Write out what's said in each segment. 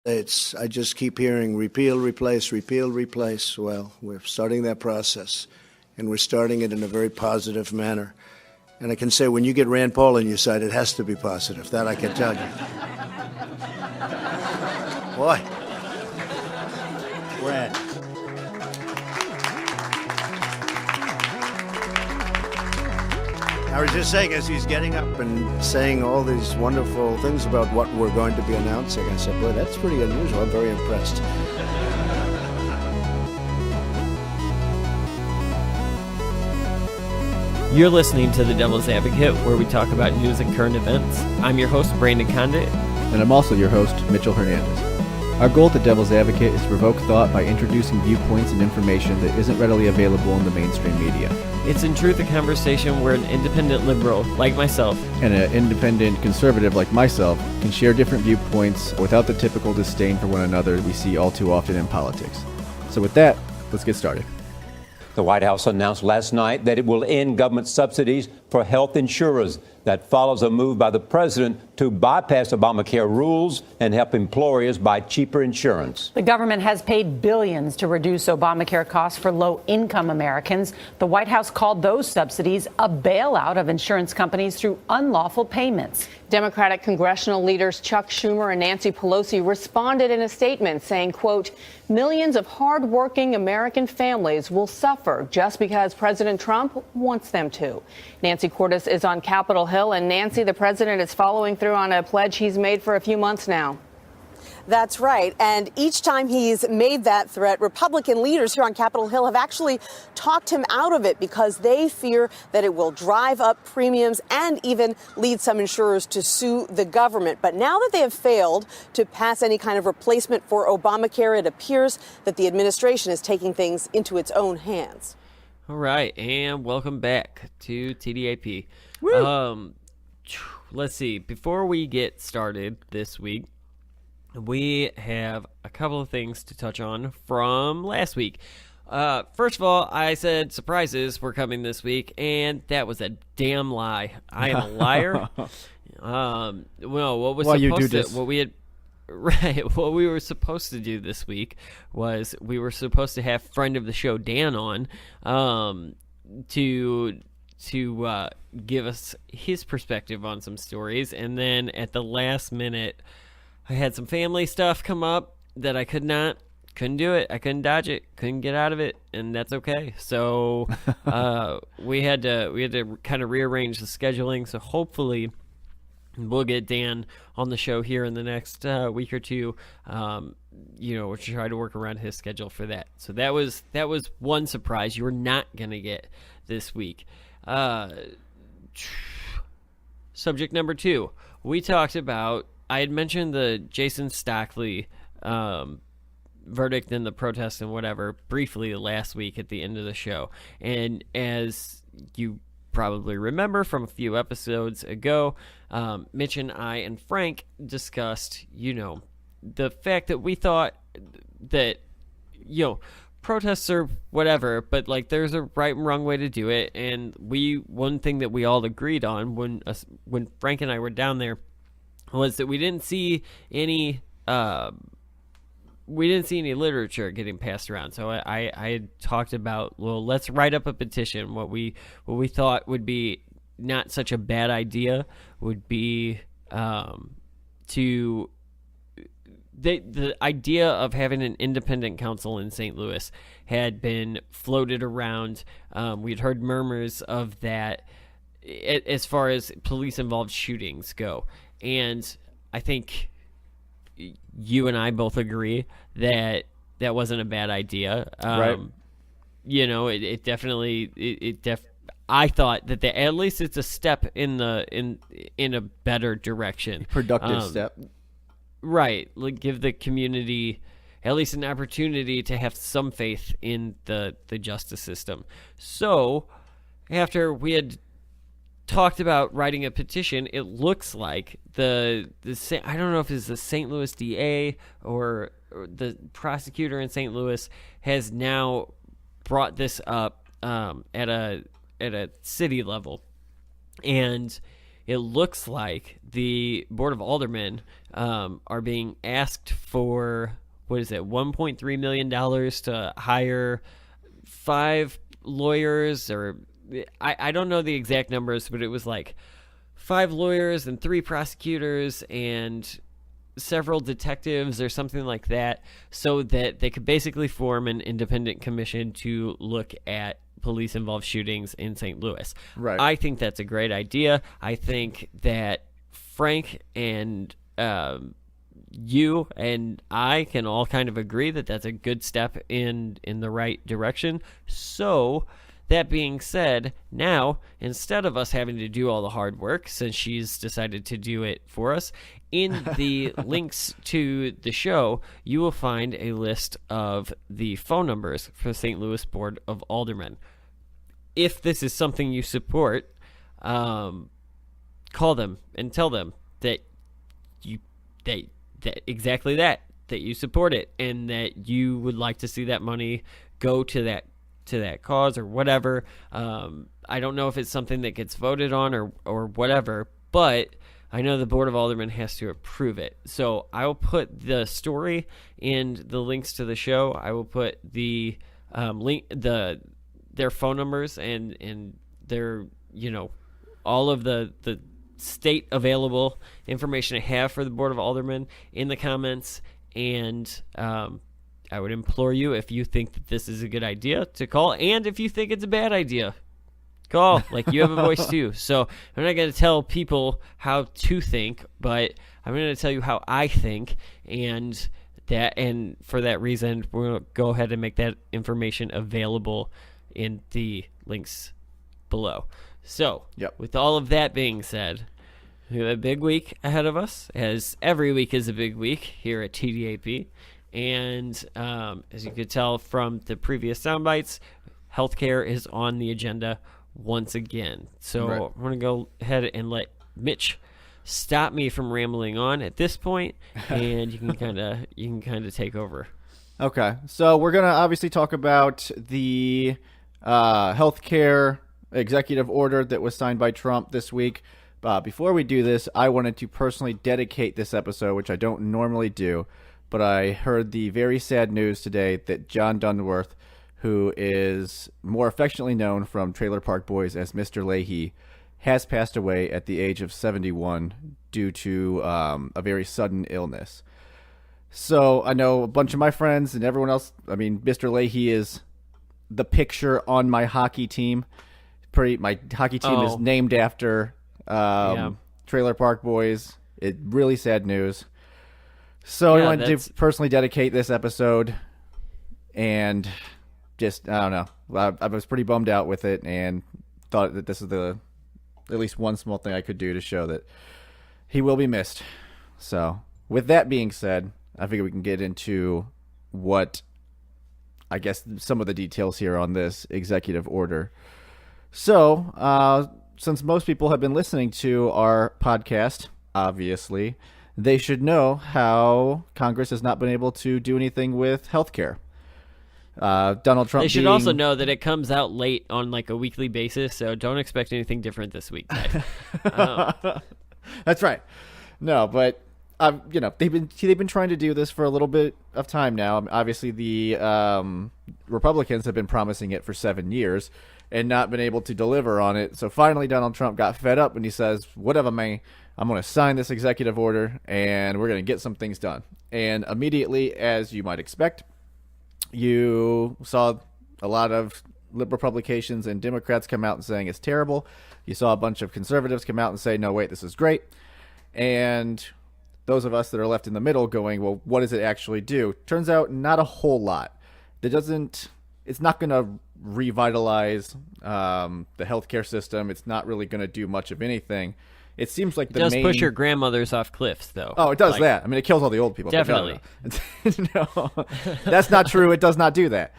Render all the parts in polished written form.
I just keep hearing repeal, replace, repeal, replace. Well, we're starting that process, and we're starting it in a very positive manner. And I can say when you get Rand Paul on your side, it has to be positive. That I can tell you. Boy. Rand. I was just saying, as he's getting up and saying all these wonderful things about what we're going to be announcing, I said, boy, that's pretty unusual. I'm very impressed. You're listening to The Devil's Advocate, where we talk about news and current events. I'm your host, Brandon Condict. And I'm also your host, Mitchell Hernandez. Our goal at The Devil's Advocate is to provoke thought by introducing viewpoints and information that isn't readily available in the mainstream media. It's in truth a conversation where an independent liberal, like myself, and an independent conservative, like myself, can share different viewpoints without the typical disdain for one another we see all too often in politics. So with that, let's get started. The White House announced last night that it will end government subsidies for health insurers. That follows a move by the president to bypass Obamacare rules and help employers buy cheaper insurance. The government has paid billions to reduce Obamacare costs for low-income Americans. The White House called those subsidies a bailout of insurance companies through unlawful payments. Democratic congressional leaders Chuck Schumer and Nancy Pelosi responded in a statement saying, quote, millions of hardworking American families will suffer just because President Trump wants them to. Nancy Cordes is on Capitol Hill, and Nancy, the president is following through on a pledge he's made for a few months now. That's right. And each time he's made that threat, Republican leaders here on Capitol Hill have actually talked him out of it because they fear that it will drive up premiums and even lead some insurers to sue the government. But now that they have failed to pass any kind of replacement for Obamacare, it appears that the administration is taking things into its own hands. All right, and welcome back to TDAP. Let's see. Before we get started this week, we have a couple of things to touch on from last week. First of all, I said surprises were coming this week, and that was a damn lie. I am a liar. What we were supposed to do this week was we were supposed to have friend of the show Dan on to give us his perspective on some stories, and then at the last minute I had some family stuff come up that I couldn't do it. I couldn't dodge it, couldn't get out of it, and that's okay. So we had to kind of rearrange the scheduling. So hopefully we'll get Dan on the show here in the next week or two. We'll try to work around his schedule for that. So that was one surprise you're not gonna get this week. Subject number 2. We talked about. I had mentioned the Jason Stockley verdict and the protest and whatever briefly last week at the end of the show. And as you probably remember from a few episodes ago, Mitch and I and Frank discussed, the fact that we thought that, protests or whatever, but like there's a right and wrong way to do it. And one thing that we all agreed on when Frank and I were down there was that we didn't see any literature getting passed around. So I had talked about, well, let's write up a petition. What we thought would be not such a bad idea would be the idea of having an independent counsel in St. Louis had been floated around. We'd heard murmurs of that as far as police-involved shootings go. And I think you and I both agree that that wasn't a bad idea. Right. It definitely I thought that at least it's a step in a better direction. Productive step. Right. Like give the community at least an opportunity to have some faith in the justice system. So after we had talked about writing a petition, it looks like I don't know if it's the St. Louis DA or the prosecutor in St. Louis has now brought this up at a city level, and it looks like the Board of Aldermen are being asked for, what is it, $1.3 million to hire 5 lawyers, or I don't know the exact numbers, but it was like 5 lawyers and 3 prosecutors and several detectives or something like that, so that they could basically form an independent commission to look at police-involved shootings in St. Louis. Right. I think that's a great idea. I think that Frank and you and I can all kind of agree that that's a good step in the right direction. So, that being said, now, instead of us having to do all the hard work, since she's decided to do it for us, in the links to the show, you will find a list of the phone numbers for the St. Louis Board of Aldermen. If this is something you support, call them and tell them that exactly that you support it, and that you would like to see that money go to that cause or whatever. I don't know if it's something that gets voted on or whatever, but I know the Board of Aldermen has to approve it. So I will put the story and the links to the show. I will put the their phone numbers and their, all of the state available information I have for the Board of Aldermen in the comments. And I would implore you, if you think that this is a good idea, to call. And if you think it's a bad idea, call. Like, you have a voice too. So I'm not going to tell people how to think, but I'm going to tell you how I think. And for that reason, we're going to go ahead and make that information available in the links below. So, With all of that being said, we have a big week ahead of us, as every week is a big week here at TDAP. And as you could tell from the previous sound bites, healthcare is on the agenda once again. So Right. I'm going to go ahead and let Mitch stop me from rambling on at this point, and you can kind of take over. Okay, so we're going to obviously talk about the healthcare executive order that was signed by Trump this week. Before we do this, I wanted to personally dedicate this episode, which I don't normally do, but I heard the very sad news today that John Dunworth, who is more affectionately known from Trailer Park Boys as Mr. Leahy, has passed away at the age of 71 due to a very sudden illness. So I know a bunch of my friends and everyone else, Mr. Leahy is the picture on my hockey team. My hockey team is named after Trailer Park Boys. It really sad news. So I wanted to personally dedicate this episode, and just, I don't know. I was pretty bummed out with it, and thought that this is at least one small thing I could do to show that he will be missed. So with that being said, I figure we can get into what, I guess, some of the details here on this executive order. So, since most people have been listening to our podcast, obviously, they should know how Congress has not been able to do anything with healthcare. Donald Trump. They should also know that it comes out late on like a weekly basis, so don't expect anything different this week, guys. That's right. No, but they've been trying to do this for a little bit of time now. Obviously, the Republicans have been promising it for 7 years and not been able to deliver on it. So finally, Donald Trump got fed up and he says, "Whatever, man. I'm going to sign this executive order, and we're going to get some things done." And immediately, as you might expect, you saw a lot of liberal publications and Democrats come out and saying it's terrible. You saw a bunch of conservatives come out and say, "No, wait, this is great." And those of us that are left in the middle going, well, what does it actually do? Turns out not a whole lot. It's not going to revitalize the healthcare system. It's not really going to do much of anything. It seems like it does push your grandmothers off cliffs, though. Oh, it does that. It kills all the old people. Definitely. No, that's not true. It does not do that.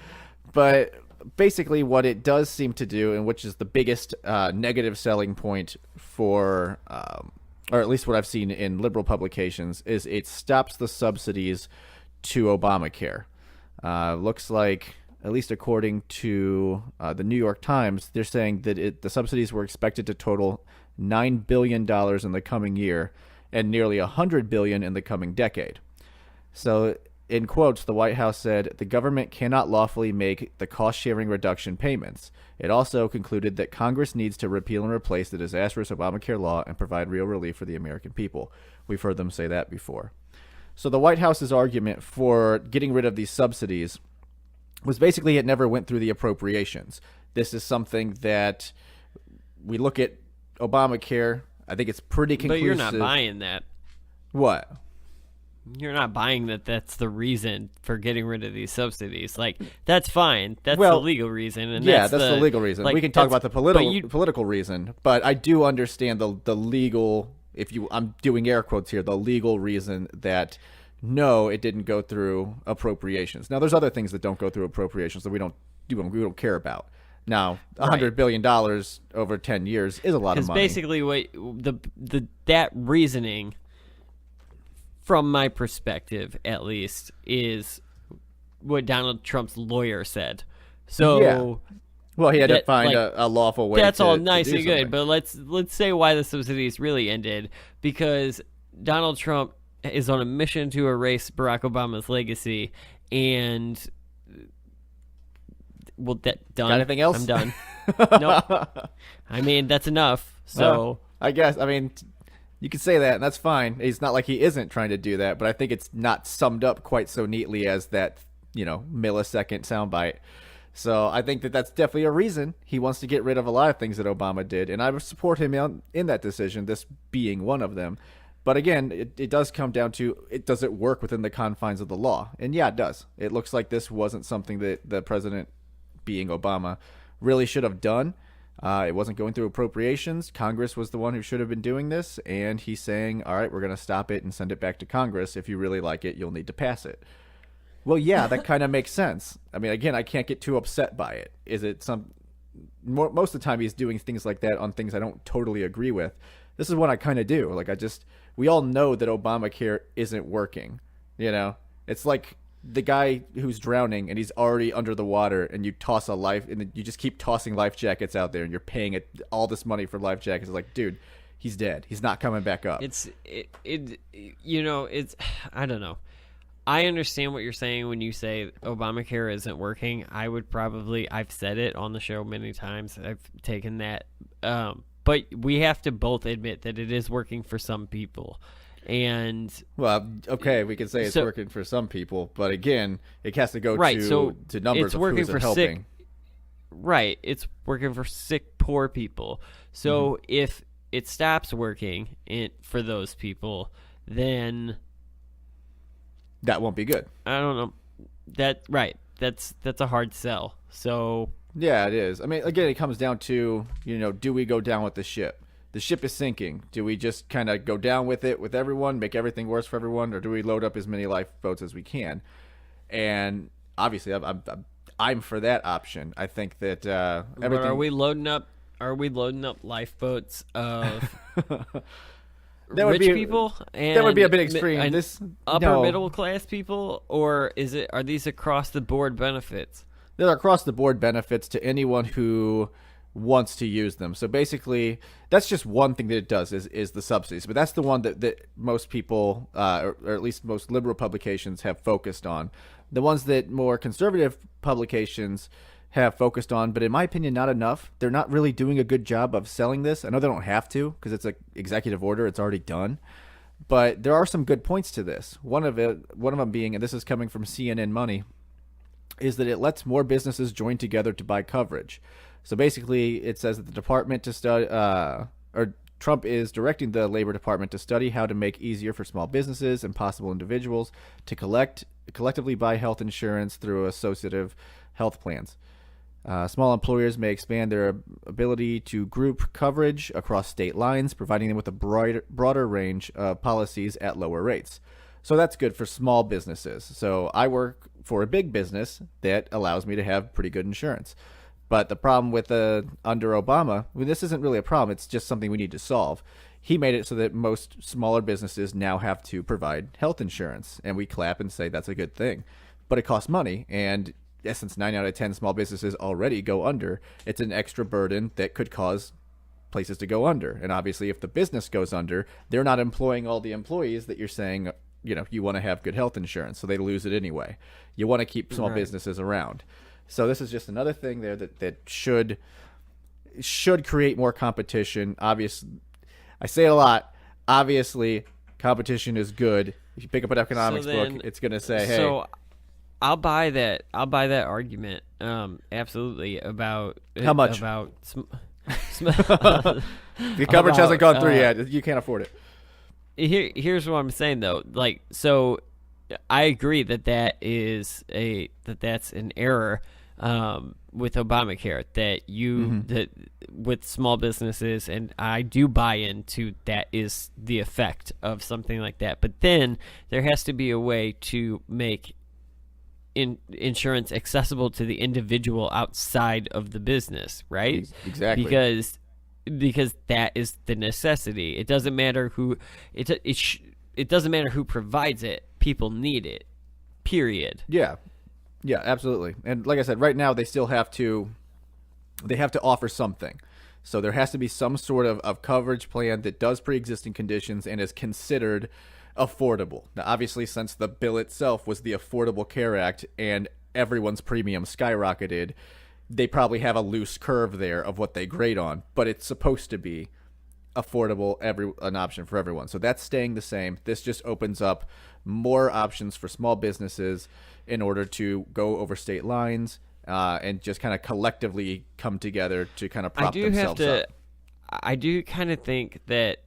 But basically what it does seem to do, and which is the biggest negative selling point for, or at least what I've seen in liberal publications, is it stops the subsidies to Obamacare. Looks like, at least according to the New York Times, they're saying that the subsidies were expected to total $9 billion in the coming year and nearly $100 billion in the coming decade. So, in quotes, the White House said, the government cannot lawfully make the cost-sharing reduction payments. It also concluded that Congress needs to repeal and replace the disastrous Obamacare law and provide real relief for the American people. We've heard them say that before. So the White House's argument for getting rid of these subsidies was basically it never went through the appropriations. This is something that we look at Obamacare. I think it's pretty conclusive. But you're not buying that. What? You're not buying that that's the reason for getting rid of these subsidies. Like, that's fine. That's Well, the legal reason. And Yeah, that's the legal reason. like, We can talk about the that's- political reason, but I do understand the legal, I'm doing air quotes here, the legal reason that no, it didn't go through appropriations. Now, there's other things that don't go through appropriations that we don't care about. Now, $100 billion over 10 years is a lot of money. Because basically, what that reasoning, from my perspective at least, is what Donald Trump's lawyer said. So, Yeah. Well, he had to that, find like, a lawful way. that's all to nice do and good. something. But let's say why the subsidies really ended, because Donald Trump is on a mission to erase Barack Obama's legacy, and well, that done. Got anything else? I'm done. Nope. I mean, that's enough. So I guess, you could say that, and that's fine. It's not like he isn't trying to do that, but I think it's not summed up quite so neatly as that, millisecond soundbite. So I think that that's definitely a reason he wants to get rid of a lot of things that Obama did, and I would support him in that decision, this being one of them. But again, it does come down to, does it work within the confines of the law? And yeah, it does. It looks like this wasn't something that the president, being Obama, really should have done. It wasn't going through appropriations. Congress was the one who should have been doing this, and he's saying, all right, we're going to stop it and send it back to Congress. If you really like it, you'll need to pass it. Well, yeah, that kind of makes sense. I mean, again, I can't get too upset by it. Is it most of the time he's doing things like that on things I don't totally agree with. This is what I kind of do. Like, we all know that Obamacare isn't working. It's like the guy who's drowning and he's already under the water, and you toss a life, and you just keep tossing life jackets out there, and you're paying all this money for life jackets. It's like, dude, he's dead. He's not coming back up. it's I don't know. I understand what you're saying when you say Obamacare isn't working. I've said it on the show many times. I've taken that. But we have to both admit that it is working for some people. And well, okay, we can say it's working for some people, but again, it has to go to numbers it's of working who's for helping. Right, it's working for sick, poor people. So if it stops working for those people, then that won't be good. I don't know. That's a hard sell. So yeah, it is. I mean, again, it comes down to, do we go down with the ship? The ship is sinking. Do we just kind of go down with it with everyone, make everything worse for everyone, or do we load up as many lifeboats as we can? And obviously, I'm for that option. I think that everything. But are we loading up lifeboats of rich people? And that would be a bit extreme. Upper middle class people, or are these across the board benefits? They're across the board benefits to anyone who wants to use them. So basically, that's just one thing that it does is the subsidies. But that's the one that most people, or at least most liberal publications, have focused on. The ones that more conservative publications have focused on, but in my opinion, not enough. They're not really doing a good job of selling this. I know they don't have to because it's an executive order. It's already done. But there are some good points to this. One of them being, and this is coming from CNN Money, is that it lets more businesses join together to buy coverage. So basically, it says that the department to study, or Trump is directing the Labor Department to study how to make easier for small businesses and possible individuals to collectively buy health insurance through associative health plans. Small employers may expand their ability to group coverage across state lines, providing them with a broader range of policies at lower rates. So that's good for small businesses. So I work for a big business that allows me to have pretty good insurance. But the problem with under Obama, this isn't really a problem. It's just something we need to solve. He made it so that most smaller businesses now have to provide health insurance, and we clap and say that's a good thing. But it costs money, and since 9 out of 10 small businesses already go under, it's an extra burden that could cause places to go under. And obviously, if the business goes under, they're not employing all the employees that you're saying, you want to have good health insurance, so they lose it anyway. You want to keep small businesses around. So this is just another thing there that should create more competition. Obviously, I say it a lot. Obviously, competition is good. If you pick up an economics book, it's going to say, hey. So I'll buy that. I'll buy that argument. Absolutely about how much about. The coverage hasn't gone through yet. You can't afford it. Here's what I'm saying though. So I agree that's an error with Obamacare that with small businesses, and I do buy into that is the effect of something like that. But then there has to be a way to make insurance accessible to the individual outside of the business, right? Exactly. Because that is the necessity. It doesn't matter who it doesn't matter who provides it. People need it. Period. Yeah, absolutely. And like I said, right now they still have to offer something. So there has to be some sort of coverage plan that does pre-existing conditions and is considered affordable. Now, obviously, since the bill itself was the Affordable Care Act and everyone's premium skyrocketed, they probably have a loose curve there of what they grade on, but it's supposed to be affordable, an option for everyone. So that's staying the same. This just opens up more options for small businesses in order to go over state lines and just kind of collectively come together to kind of prop themselves up. I do kind of think that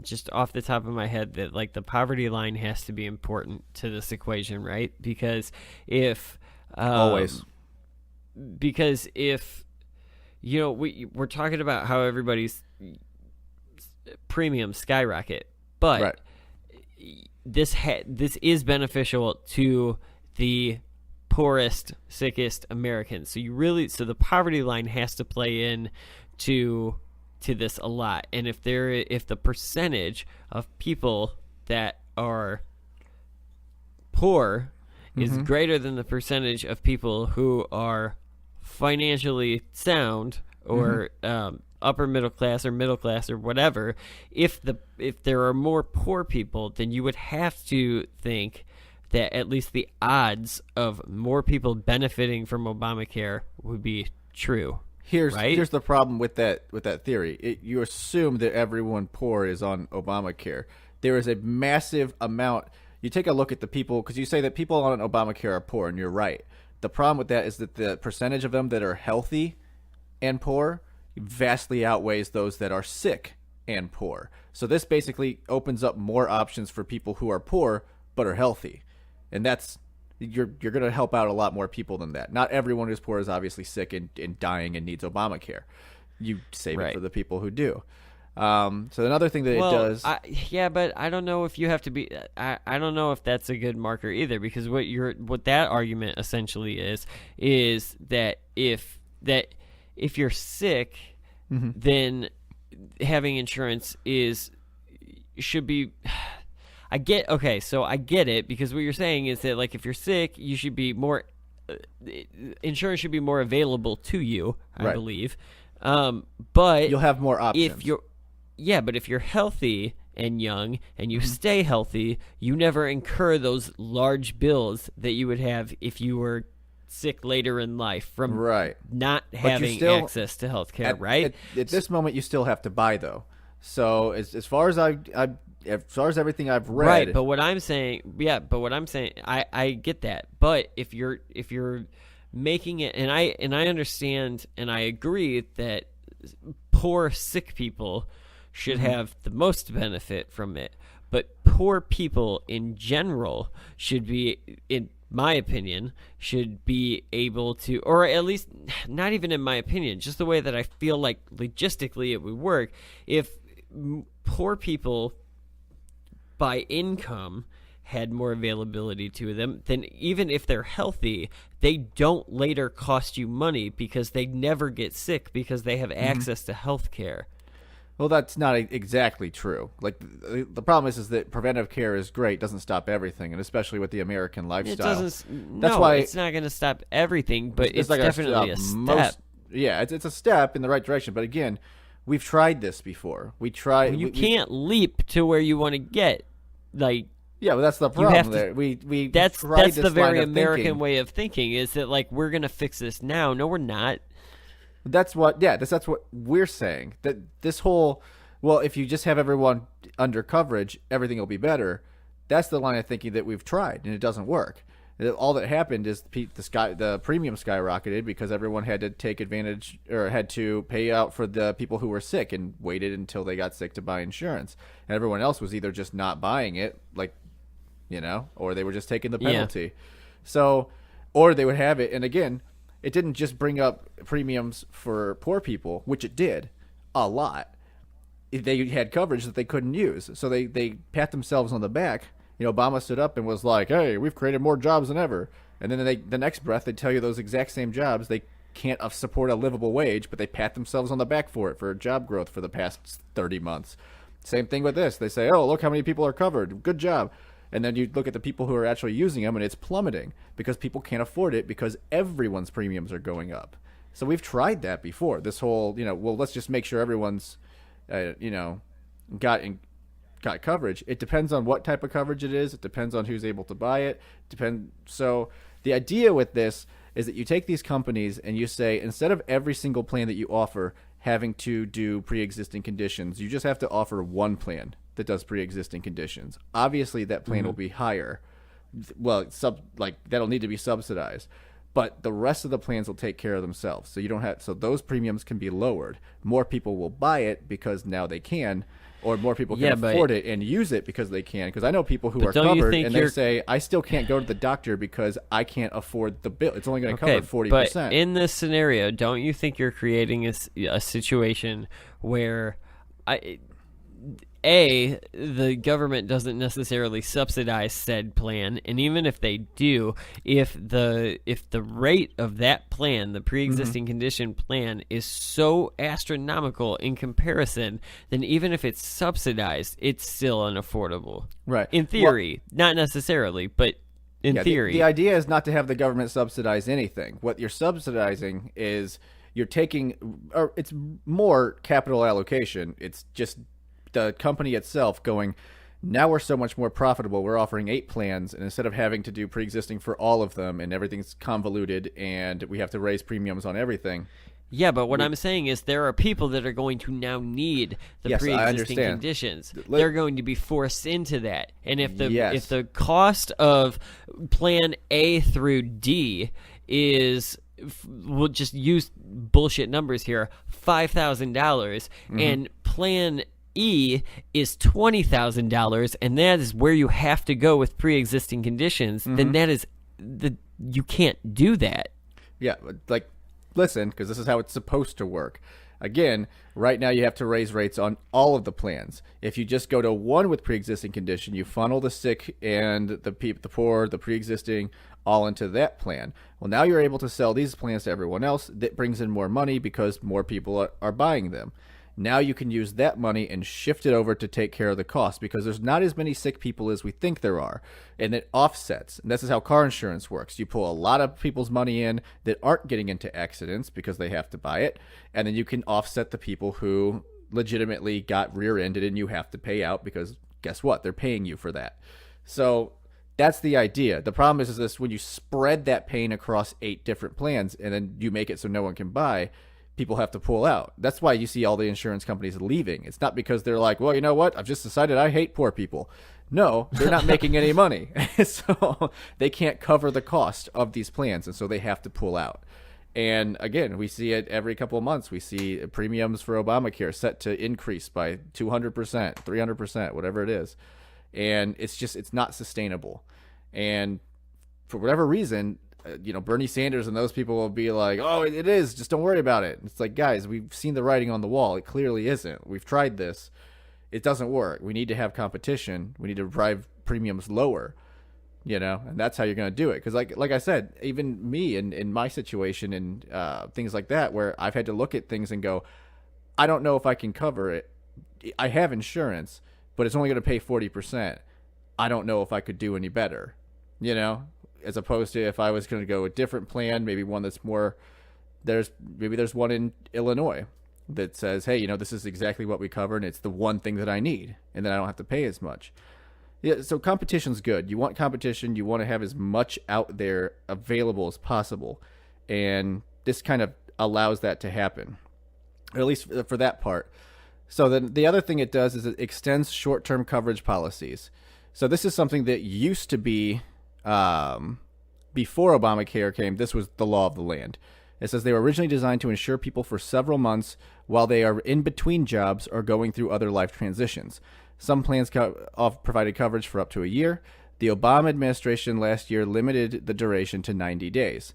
just off the top of my head that like the poverty line has to be important to this equation, right? Because if we're talking about how everybody's premiums skyrocket, but this is beneficial to the poorest, sickest Americans. So the poverty line has to play in to this a lot. And if the percentage of people that are poor is greater than the percentage of people who are financially sound or upper middle class or whatever, if there are more poor people, then you would have to think that at least the odds of more people benefiting from Obamacare would be true. Here's the problem with that theory. You assume that everyone poor is on Obamacare. There is a massive amount. You take a look at the people, because you say that people on Obamacare are poor, and you're right. The problem with that is that the percentage of them that are healthy and poor vastly outweighs those that are sick and poor. So this basically opens up more options for people who are poor but are healthy. And that's you're going to help out a lot more people than that. Not everyone who's poor is obviously sick and dying and needs Obamacare. You save it for the people who do. So another thing that it does, but I don't know if you have to be. I don't know if that's a good marker either, because what that argument essentially is that if you're sick, then having insurance should be. I get it, because what you're saying is that like if you're sick, you should be more. Insurance should be more available to you, I believe. But you'll have more options. But if you're healthy and young and you stay healthy, you never incur those large bills that you would have if you were sick later in life from not having access to health care, right? At this moment, you still have to buy, though. So as far as as far as everything I've read, right? But what I'm saying, I get that. But if you're making it, and I understand and I agree that poor sick people should have the most benefit from it, but poor people in general should be, in my opinion, should be able to, or at least not even in my opinion, just the way that I feel like logistically it would work. If poor people by income had more availability to them, then even if they're healthy, they don't later cost you money because they never get sick because they have access to health care. Well, that's not exactly true. Like the problem is that preventive care is great, doesn't stop everything, and especially with the American lifestyle. That's why it's not going to stop everything, but it's like definitely a step. Yeah, it's a step in the right direction. But again, we've tried this before. We tried. You can't leap to where you want to get. Like, yeah, but that's the you have problem. to- There, we that's tried the this very line of American thinking. way of thinking. Is that like we're gonna fix this now? No, we're not. That's what we're saying. That this whole, well, if you just have everyone under coverage, everything will be better. That's the line of thinking that we've tried, and it doesn't work. All that happened is the premium skyrocketed because everyone had to take advantage or had to pay out for the people who were sick and waited until they got sick to buy insurance. And everyone else was either just not buying it, like, or they were just taking the penalty. Yeah. So, or they would have it. And again, it didn't just bring up premiums for poor people, which it did a lot. They had coverage that they couldn't use. So they pat themselves on the back. Obama stood up and was like, hey, we've created more jobs than ever. And then the next breath, they tell you those exact same jobs, they can't support a livable wage, but they pat themselves on the back for it, for job growth for the past 30 months. Same thing with this. They say, oh, look how many people are covered. Good job. And then you look at the people who are actually using them, and it's plummeting because people can't afford it because everyone's premiums are going up. So we've tried that before. This whole, well, let's just make sure everyone's, got coverage. It depends on what type of coverage it is. It depends on who's able to buy it. So the idea with this is that you take these companies and you say, instead of every single plan that you offer having to do pre-existing conditions, you just have to offer one plan that does pre-existing conditions. Obviously, that plan will be higher. Well, that'll need to be subsidized. But the rest of the plans will take care of themselves. So those premiums can be lowered. More people will buy it because now they can, or more people can afford it and use it because they can. Because I know people who are covered and they say, I still can't go to the doctor because I can't afford the bill. It's only going to cover 40%. But in this scenario, don't you think you're creating a situation where the government doesn't necessarily subsidize said plan, and even if they do, if the rate of that plan, the pre-existing condition plan, is so astronomical in comparison, then even if it's subsidized, it's still unaffordable. Right. In theory, not necessarily, but in theory. The idea is not to have the government subsidize anything. What you're subsidizing is you're taking, or it's more capital allocation. It's just the company itself going, now we're so much more profitable. We're offering 8 plans, and instead of having to do pre-existing for all of them and everything's convoluted and we have to raise premiums on everything. Yeah, but what I'm saying is there are people that are going to now need the pre-existing conditions. They're going to be forced into that. And if the cost of plan A through D is, we'll just use bullshit numbers here, $5,000, and plan E is $20,000, and that is where you have to go with pre-existing conditions, then that is you can't do that. Yeah, like, listen, because this is how it's supposed to work. Again, right now you have to raise rates on all of the plans. If you just go to one with pre-existing condition, you funnel the sick and the poor, the pre-existing, all into that plan. Well, now you're able to sell these plans to everyone else. That brings in more money because more people are buying them. Now you can use that money and shift it over to take care of the cost because there's not as many sick people as we think there are. And it offsets. And this is how car insurance works. You pull a lot of people's money in that aren't getting into accidents because they have to buy it. And then you can offset the people who legitimately got rear-ended and you have to pay out because guess what? They're paying you for that. So that's the idea. The problem is this: when you spread that pain across 8 different plans and then you make it so no one can buy, people have to pull out. That's why you see all the insurance companies leaving. It's not because they're like, well, you know what? I've just decided I hate poor people. No, they're not making any money. So they can't cover the cost of these plans, and so they have to pull out. And again, we see it every couple of months. We see premiums for Obamacare set to increase by 200%, 300%, whatever it is. And it's not sustainable. And for whatever reason, Bernie Sanders and those people will be like, oh, it is, just don't worry about it. It's like, guys, we've seen the writing on the wall. It clearly isn't. We've tried this. It doesn't work. We need to have competition. We need to drive premiums lower, and that's how you're going to do it. Because like I said, even me in my situation and things like that, where I've had to look at things and go, I don't know if I can cover it. I have insurance, but it's only going to pay 40%. I don't know if I could do any better, as opposed to if I was going to go a different plan, maybe one that's more, there's one in Illinois that says, hey, this is exactly what we cover, and it's the one thing that I need, and then I don't have to pay as much. Yeah, so competition's good. You want competition. You want to have as much out there available as possible, and this kind of allows that to happen, or at least for that part. So then the other thing it does is it extends short-term coverage policies. So this is something that used to be, before Obamacare came, this was the law of the land. It says they were originally designed to insure people for several months while they are in between jobs or going through other life transitions. Some plans provided coverage for up to a year. The Obama administration last year limited the duration to 90 days.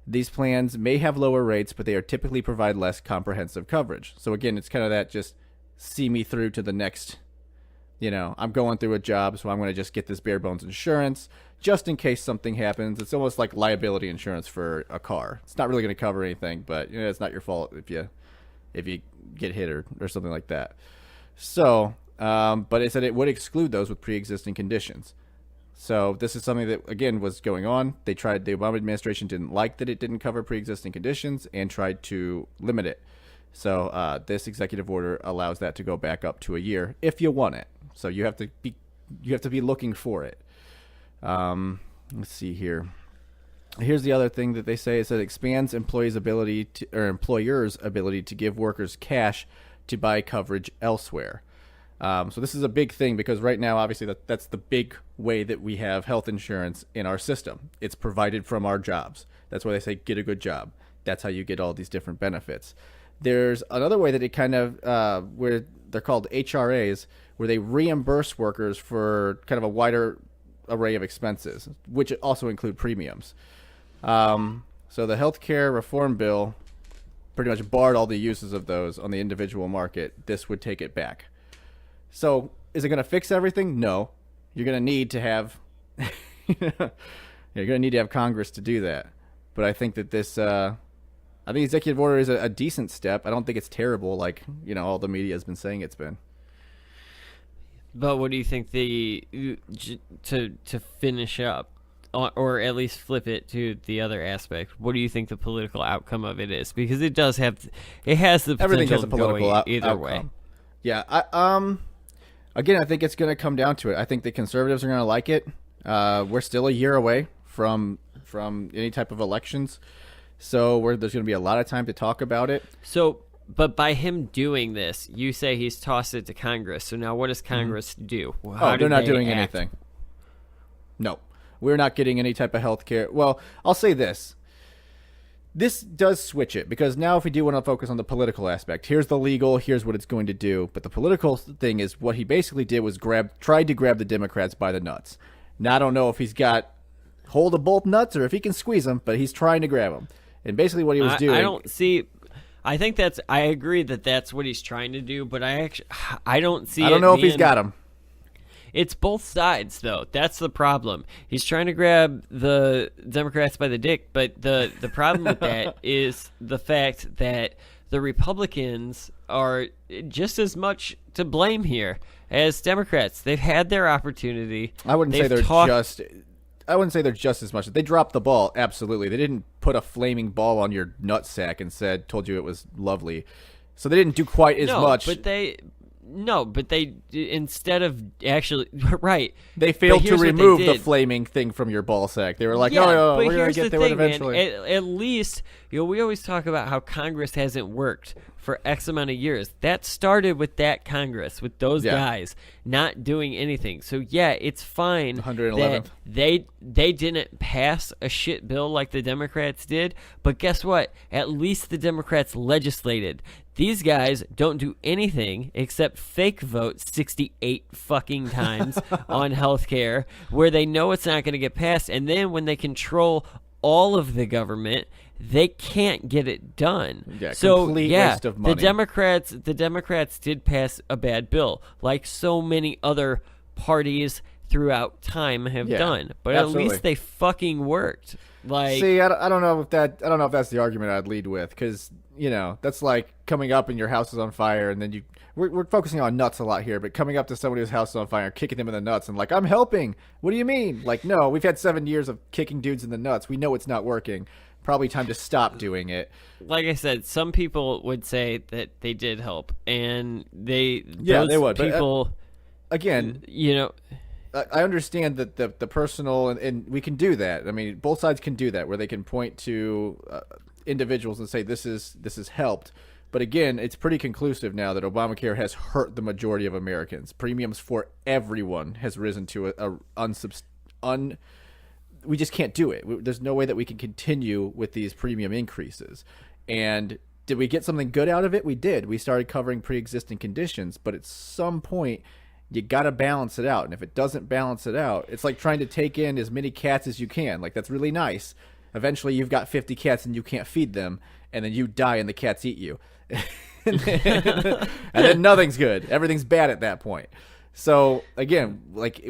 These plans may have lower rates, but they are typically provide less comprehensive coverage. So again, it's kind of that just see me through to the next, I'm going through a job, so I'm going to just get this bare bones insurance just in case something happens. It's almost like liability insurance for a car. It's not really going to cover anything, but it's not your fault if you get hit or something like that. So, but it said it would exclude those with pre-existing conditions. So this is something that, again, was going on. The Obama administration didn't like that it didn't cover pre-existing conditions and tried to limit it. So this executive order allows that to go back up to a year if you want it. So you have to be looking for it. Let's see here. Here's the other thing that they say is that it expands employers' ability to give workers cash to buy coverage elsewhere. So this is a big thing because right now, obviously, that's the big way that we have health insurance in our system. It's provided from our jobs. That's why they say get a good job. That's how you get all these different benefits. There's another way that it kind of, where they're called HRAs, where they reimburse workers for kind of a wider array of expenses, which also include premiums. So the healthcare reform bill pretty much barred all the uses of those on the individual market. This would take it back. So is it going to fix everything? No. You're going to need to have you're going to need to have Congress to do that. But I think that this I think executive order is a decent step. I don't think it's terrible like, all the media has been saying it's been. But what do you think to finish up, or at least flip it to the other aspect? What do you think the political outcome of it is? Because it has the potential everything has a political either outcome. way. Yeah. Again, I think it's going to come down to it. I think the conservatives are going to like it. We're still a year away from any type of elections, so there's going to be a lot of time to talk about it. So. But by him doing this, you say he's tossed it to Congress. So now what does Congress do? They're not doing anything. No. We're not getting any type of health care. Well, I'll say this. This does switch it, because now if we do want to focus on the political aspect, here's the legal, here's what it's going to do. But the political thing is what he basically did was tried to grab the Democrats by the nuts. Now, I don't know if he's got hold of both nuts or if he can squeeze them, but he's trying to grab them. And basically what he was doing... I think I agree that that's what he's trying to do, but I don't see. I don't know if he's got him. It's both sides, though. That's the problem. He's trying to grab the Democrats by the dick, but the problem with that is the fact that the Republicans are just as much to blame here as Democrats. They've had their opportunity. I wouldn't say they're just as much. They dropped the ball, absolutely. They didn't put a flaming ball on your nutsack and told you it was lovely. So they didn't do quite as much. But they instead of actually right, they failed to remove the flaming thing from your ball sack. They were like, we're going to get there eventually. Man, at least, we always talk about how Congress hasn't worked for X amount of years. That started with that Congress, with those guys not doing anything. So it's fine 111th. that they didn't pass a shit bill like the Democrats did, but guess what? At least the Democrats legislated. These guys don't do anything except fake vote 68 fucking times on healthcare, where they know it's not going to get passed, and then when they control all of the government, they can't get it done. Complete waste of money. The Democrats did pass a bad bill, like so many other parties throughout time have done. But absolutely. At least they fucking worked. See, I don't know if that's the argument I'd lead with, because that's like coming up and your house is on fire, and then we're focusing on nuts a lot here, but coming up to somebody whose house is on fire, kicking them in the nuts, and like, I'm helping. What do you mean? Like, no, we've had 7 years of kicking dudes in the nuts. We know it's not working. Probably time to stop doing it. Like I said, some people would say that they did help, and they would. People, but, again, I understand that the personal, and we can do that. I mean, both sides can do that, where they can point to individuals and say this is helped. But again, it's pretty conclusive now that Obamacare has hurt the majority of Americans. Premiums for everyone has risen to we just can't do it. There's no way that we can continue with these premium increases. And did we get something good out of it? We did. We started covering pre-existing conditions, but at some point you got to balance it out. And if it doesn't balance it out, it's like trying to take in as many cats as you can. Like, that's really nice. Eventually you've got 50 cats and you can't feed them, and then you die and the cats eat you. and then nothing's good. Everything's bad at that point. So again, like,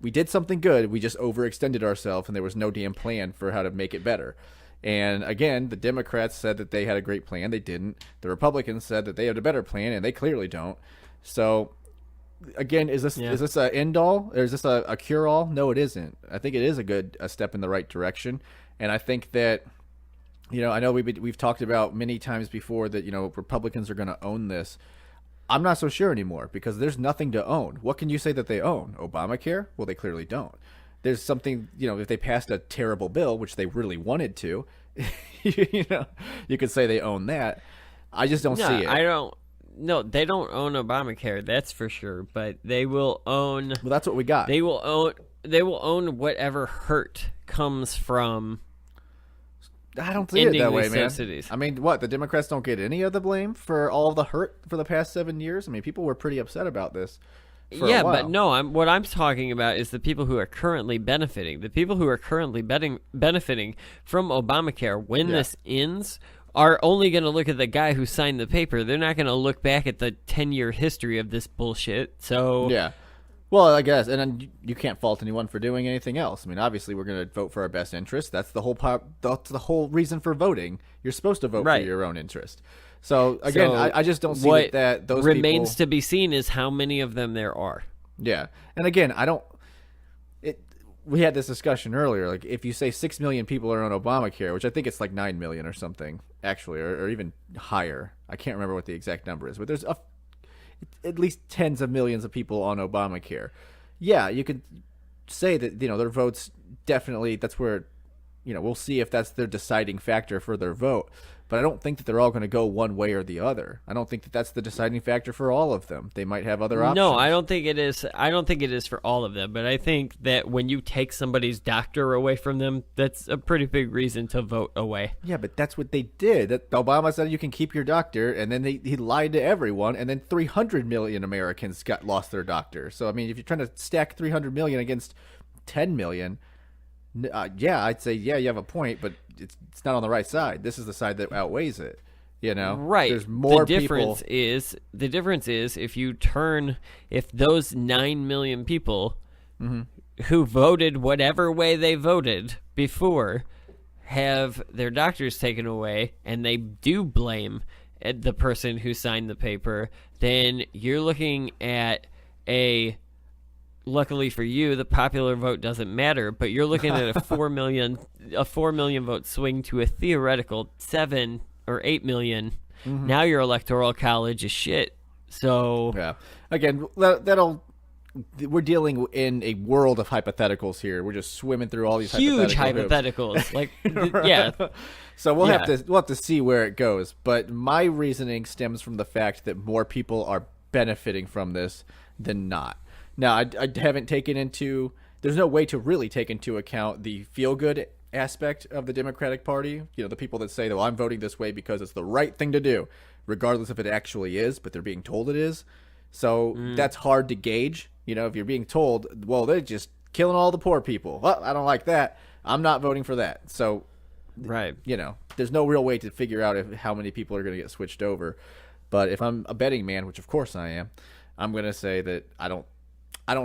we did something good. We just overextended ourselves, and there was no damn plan for how to make it better. And again, the Democrats said that they had a great plan. They didn't. The Republicans said that they had a better plan, and they clearly don't. So again, is this an end all, or is this a cure all? No, it isn't. I think it is a step in the right direction. And I think that, I know we've talked about many times before that, Republicans are going to own this. I'm not so sure anymore, because there's nothing to own. What can you say that they own? Obamacare? Well, they clearly don't. There's something, if they passed a terrible bill, which they really wanted to, you could say they own that. I just don't see it. No, they don't own Obamacare, that's for sure, but they will own. Well, that's what we got. They will own whatever hurt comes from. I don't see it that way, man. Subsidies. I mean, what? The Democrats don't get any of the blame for all the hurt for the past 7 years? I mean, people were pretty upset about this for a while. But no, what I'm talking about is the people who are currently benefiting. The people who are currently benefiting from Obamacare when this ends are only going to look at the guy who signed the paper. They're not going to look back at the 10-year history of this bullshit. So yeah. Well, I guess, and then you can't fault anyone for doing anything else. I mean, obviously, we're going to vote for our best interest. That's the whole reason for voting. You're supposed to vote for your own interest. So again, I just don't see that those remains people, to be seen is how many of them there are. Yeah, and again, we had this discussion earlier. Like, if you say 6 million people are on Obamacare, which I think it's like 9 million or something, actually, or even higher. I can't remember what the exact number is, but there's at least tens of millions of people on Obamacare. Yeah, you could say that, their votes definitely, that's where, we'll see if that's their deciding factor for their vote. But I don't think that they're all going to go one way or the other. I don't think that that's the deciding factor for all of them. They might have other options. No, I don't think it is. I don't think it is for all of them. But I think that when you take somebody's doctor away from them, that's a pretty big reason to vote away. Yeah, but that's what they did. Obama said you can keep your doctor, and then he lied to everyone, and then 300 million Americans lost their doctor. So, I mean, if you're trying to stack 300 million against 10 million, I'd say, you have a point, but it's not on the right side. This is the side that outweighs it. Right. There's more the difference is if those 9 million people who voted whatever way they voted before have their doctors taken away, and they do blame the person who signed the paper, then you're looking at luckily for you, the popular vote doesn't matter, but you're looking at a 4 million vote swing to a theoretical 7 or 8 million. Now your electoral college is shit. So yeah, again, we're dealing in a world of hypotheticals here. We're just swimming through all these huge hypotheticals. Like, yeah. So we'll have to see where it goes. But my reasoning stems from the fact that more people are benefiting from this than not. Now, I haven't taken into – there's no way to really take into account the feel-good aspect of the Democratic Party. The people that say, well, I'm voting this way because it's the right thing to do, regardless if it actually is, but they're being told it is. So that's hard to gauge. If you're being told, well, they're just killing all the poor people. Well, I don't like that. I'm not voting for that. So, right. There's no real way to figure out how many people are going to get switched over. But if I'm a betting man, which of course I am, I'm going to say that I don't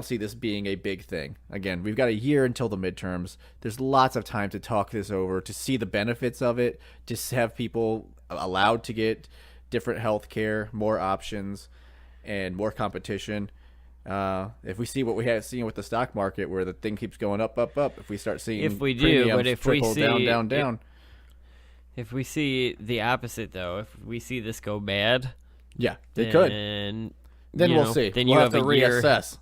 see this being a big thing. Again, we've got a year until the midterms. There's lots of time to talk this over, to see the benefits of it, to have people allowed to get different health care, more options, and more competition. If we see what we have seen with the stock market, where the thing keeps going up, if we start seeing if we do, but if we see down. If we see the opposite, though, if we see this go bad, yeah, it could. Then we'll see. Then we'll you have to reassess.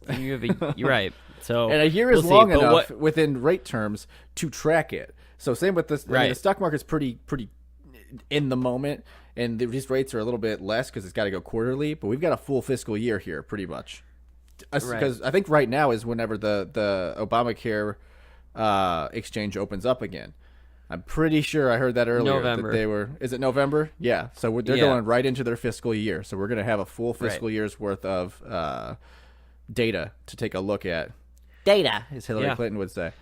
You're right. So and a year is long enough within rate terms to track it. So same with this. Right. I mean, the stock market's pretty in the moment, and these rates are a little bit less because it's got to go quarterly. But we've got a full fiscal year here, pretty much. Because I think right now is whenever the Obamacare exchange opens up again. I'm pretty sure I heard that earlier. November. That they were. Is it November? Yeah. So they're going right into their fiscal year. So we're going to have a full fiscal year's worth of data to take a look at. Data, as Hillary Clinton would say.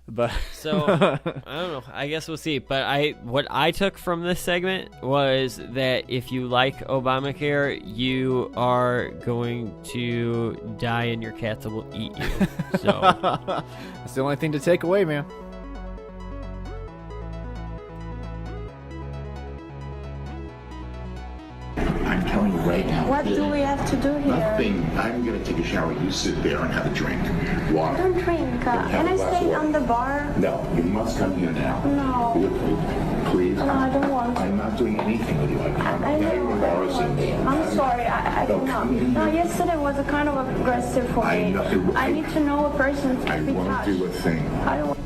But so I don't know. I guess we'll see. But what I took from this segment was that if you like Obamacare, you are going to die and your cats will eat you. So that's the only thing to take away, man. I'm telling you right now. What do we have to do here? Nothing. I'm going to take a shower. You sit there and have a drink. Water. I don't drink. Can I stay on the bar? No, you must come here now. No. Please. No, I don't want to. I'm not doing anything with you. I can't. I Now you're embarrassing me. I'm sorry. I No, cannot. come here. No, yesterday was a kind of aggressive for me. I need to know a person to I be won't touched. do a thing. I don't want.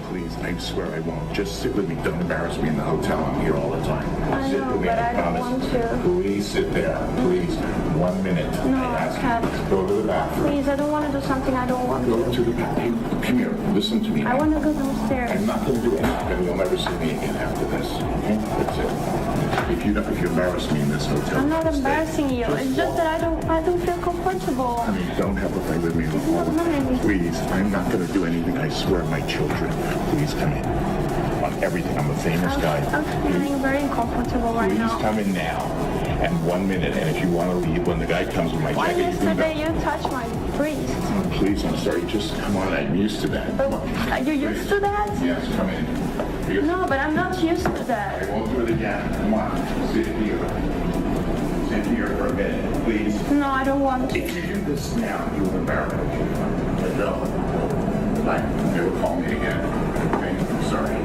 Please, I swear I won't. Just sit with me. Don't embarrass me in the hotel. I'm here all the time. I Sit know, with me. but I I don't promise. want to. Please sit there. Please. 1 minute. No, I I ask can't. you. Go to the bathroom. Please, I don't want to do something I don't want Go to. to the bathroom. Come here. Listen to me. I want to go downstairs. I'm not going to do anything. You'll never see me again after this. Okay? That's it. If you embarrass me in this hotel, I'm not stay. embarrassing you. It's just that I don't feel comfortable. I mean, don't have to fight with me in the hall. not mine. Please, I'm not going to do anything. I swear, my children. Please come in. On everything. I'm a famous guy. I'm feeling very uncomfortable right Please now. come in now. And 1 minute. And if you want to leave, when the guy comes with my Why jacket, you can yesterday go. you touched my breast? Oh, please, I'm sorry. Just come on. I'm used to that. Come on. Are you used to that? Yes, come in. Because No, but I'm not used to I that. won't do it again. Come on. Sit here. Sit here for a minute, please. No, I don't want to. If you do this now, you will embarrass me. No. Never call me again. Okay? I'm sorry.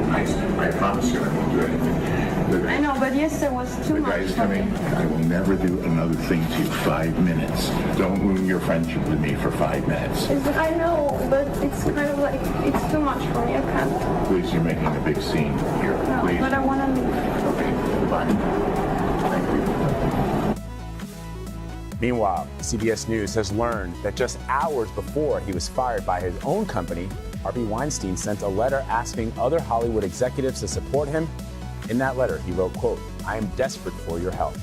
I promise you I won't do anything. I know, but yesterday was too The much guy's for coming. me. I will never do another thing to you. 5 minutes. Don't ruin your friendship with me for 5 minutes. I know, but it's kind of like, it's too much for me. I can't. Please, you're making a big scene here. No, Please. but I want to leave. Okay, fine. Thank you. Meanwhile, CBS News has learned that just hours before he was fired by his own company, Harvey Weinstein sent a letter asking other Hollywood executives to support him. In that letter, he wrote, quote, "I am desperate for your help."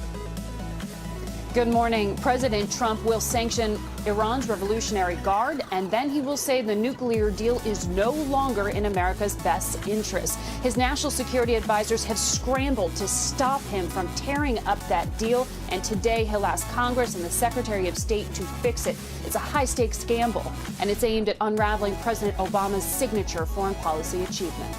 Good morning. President Trump will sanction Iran's Revolutionary Guard, and then he will say the nuclear deal is no longer in America's best interest. His national security advisors have scrambled to stop him from tearing up that deal, and today he'll ask Congress and the Secretary of State to fix it. It's a high-stakes gamble, and it's aimed at unraveling President Obama's signature foreign policy achievement.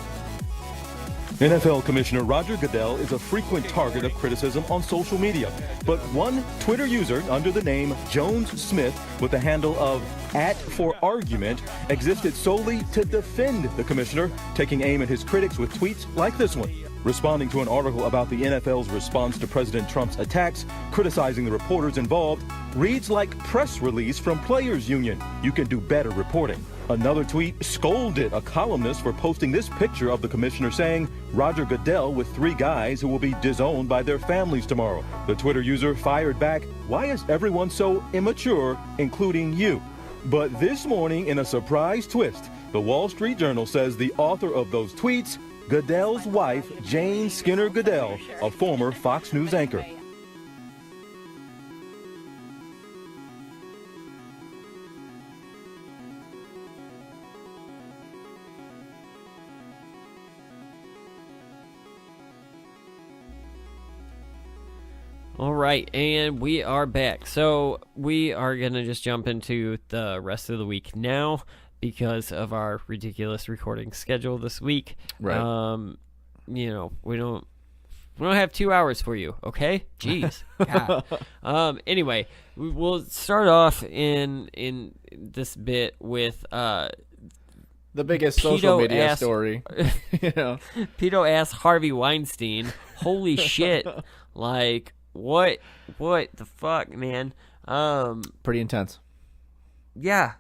NFL Commissioner Roger Goodell is a frequent target of criticism on social media. But one Twitter user under the name Jones Smith with the handle of @4argument existed solely to defend the commissioner, taking aim at his critics with tweets like this one. Responding to an article about the NFL's response to President Trump's attacks, criticizing the reporters involved, reads like press release from Players Union. You can do better reporting. Another tweet scolded a columnist for posting this picture of the commissioner saying, Roger Goodell with 3 guys who will be disowned by their families tomorrow. The Twitter user fired back, "Why is everyone so immature, including you?" But this morning, in a surprise twist, the Wall Street Journal says the author of those tweets, Goodell's wife, Jane Skinner Goodell, a former Fox News anchor. All right, and we are back. So we are going to just jump into the rest of the week now because of our ridiculous recording schedule this week. Right. You know, we don't We don't have 2 hours for you, okay? Jeez. God. Anyway, we'll start off in this bit with the biggest social media story. Pedo-ass Harvey Weinstein. Holy shit. Like, what the fuck, man? Pretty intense. Yeah,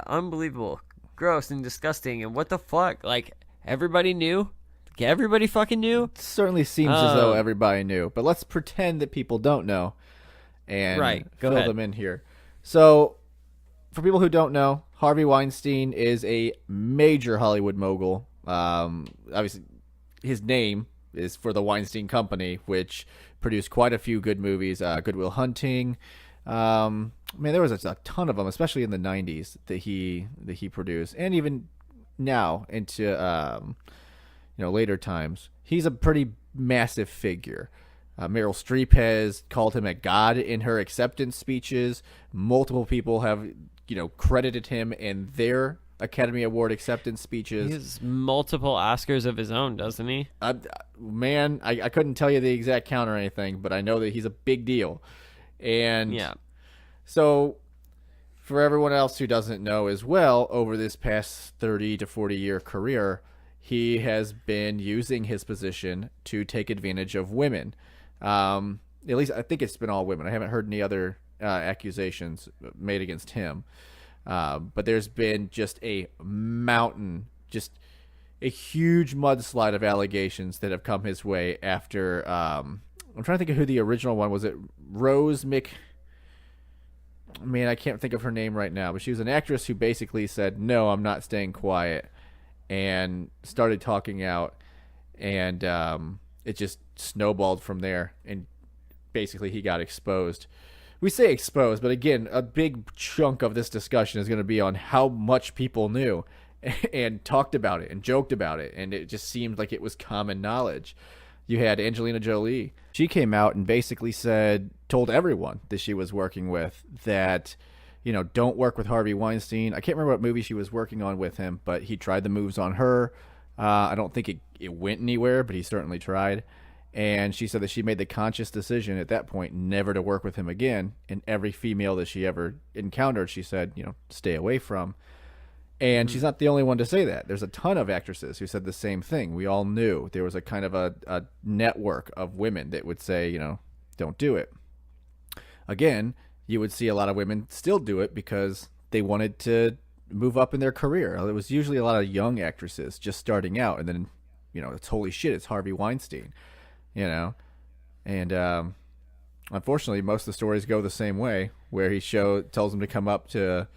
unbelievable. Gross and disgusting. And what the fuck? Like, everybody knew? Everybody fucking knew? It certainly seems as though everybody knew. But let's pretend that people don't know and fill them in here. So, for people who don't know, Harvey Weinstein is a major Hollywood mogul. Obviously, his name is for the Weinstein Company, which produced quite a few good movies. Good Will Hunting. There was a ton of them, especially in the 90s that he produced, and even now into later times. He's a pretty massive figure. Meryl Streep has called him a god in her acceptance speeches. Multiple people have credited him in their Academy Award acceptance speeches. He has multiple Oscars of his own, doesn't he? I couldn't tell you the exact count or anything, but I know that he's a big deal. And yeah. So for everyone else who doesn't know as well, over this past 30 to 40 year career, he has been using his position to take advantage of women. At least I think it's been all women. I haven't heard any other accusations made against him. But there's been just a mountain, just a huge mudslide of allegations that have come his way after, I'm trying to think of who the original one was. It Rose Mc... I can't think of her name right now, but she was an actress who basically said, no, I'm not staying quiet, and started talking out, and it just snowballed from there, and basically he got exposed. We say exposed, but again, a big chunk of this discussion is going to be on how much people knew and talked about it and joked about it, and it just seemed like it was common knowledge. You had Angelina Jolie. She came out and basically told everyone that she was working with that, don't work with Harvey Weinstein. I can't remember what movie she was working on with him, but he tried the moves on her. I don't think it went anywhere, but he certainly tried. And she said that she made the conscious decision at that point never to work with him again. And every female that she ever encountered, she said, stay away from. And she's not the only one to say that. There's a ton of actresses who said the same thing. We all knew there was a kind of a network of women that would say, don't do it. Again, you would see a lot of women still do it because they wanted to move up in their career. It was usually a lot of young actresses just starting out, and then, it's holy shit, it's Harvey Weinstein, And unfortunately, most of the stories go the same way, where he tells them to come up to...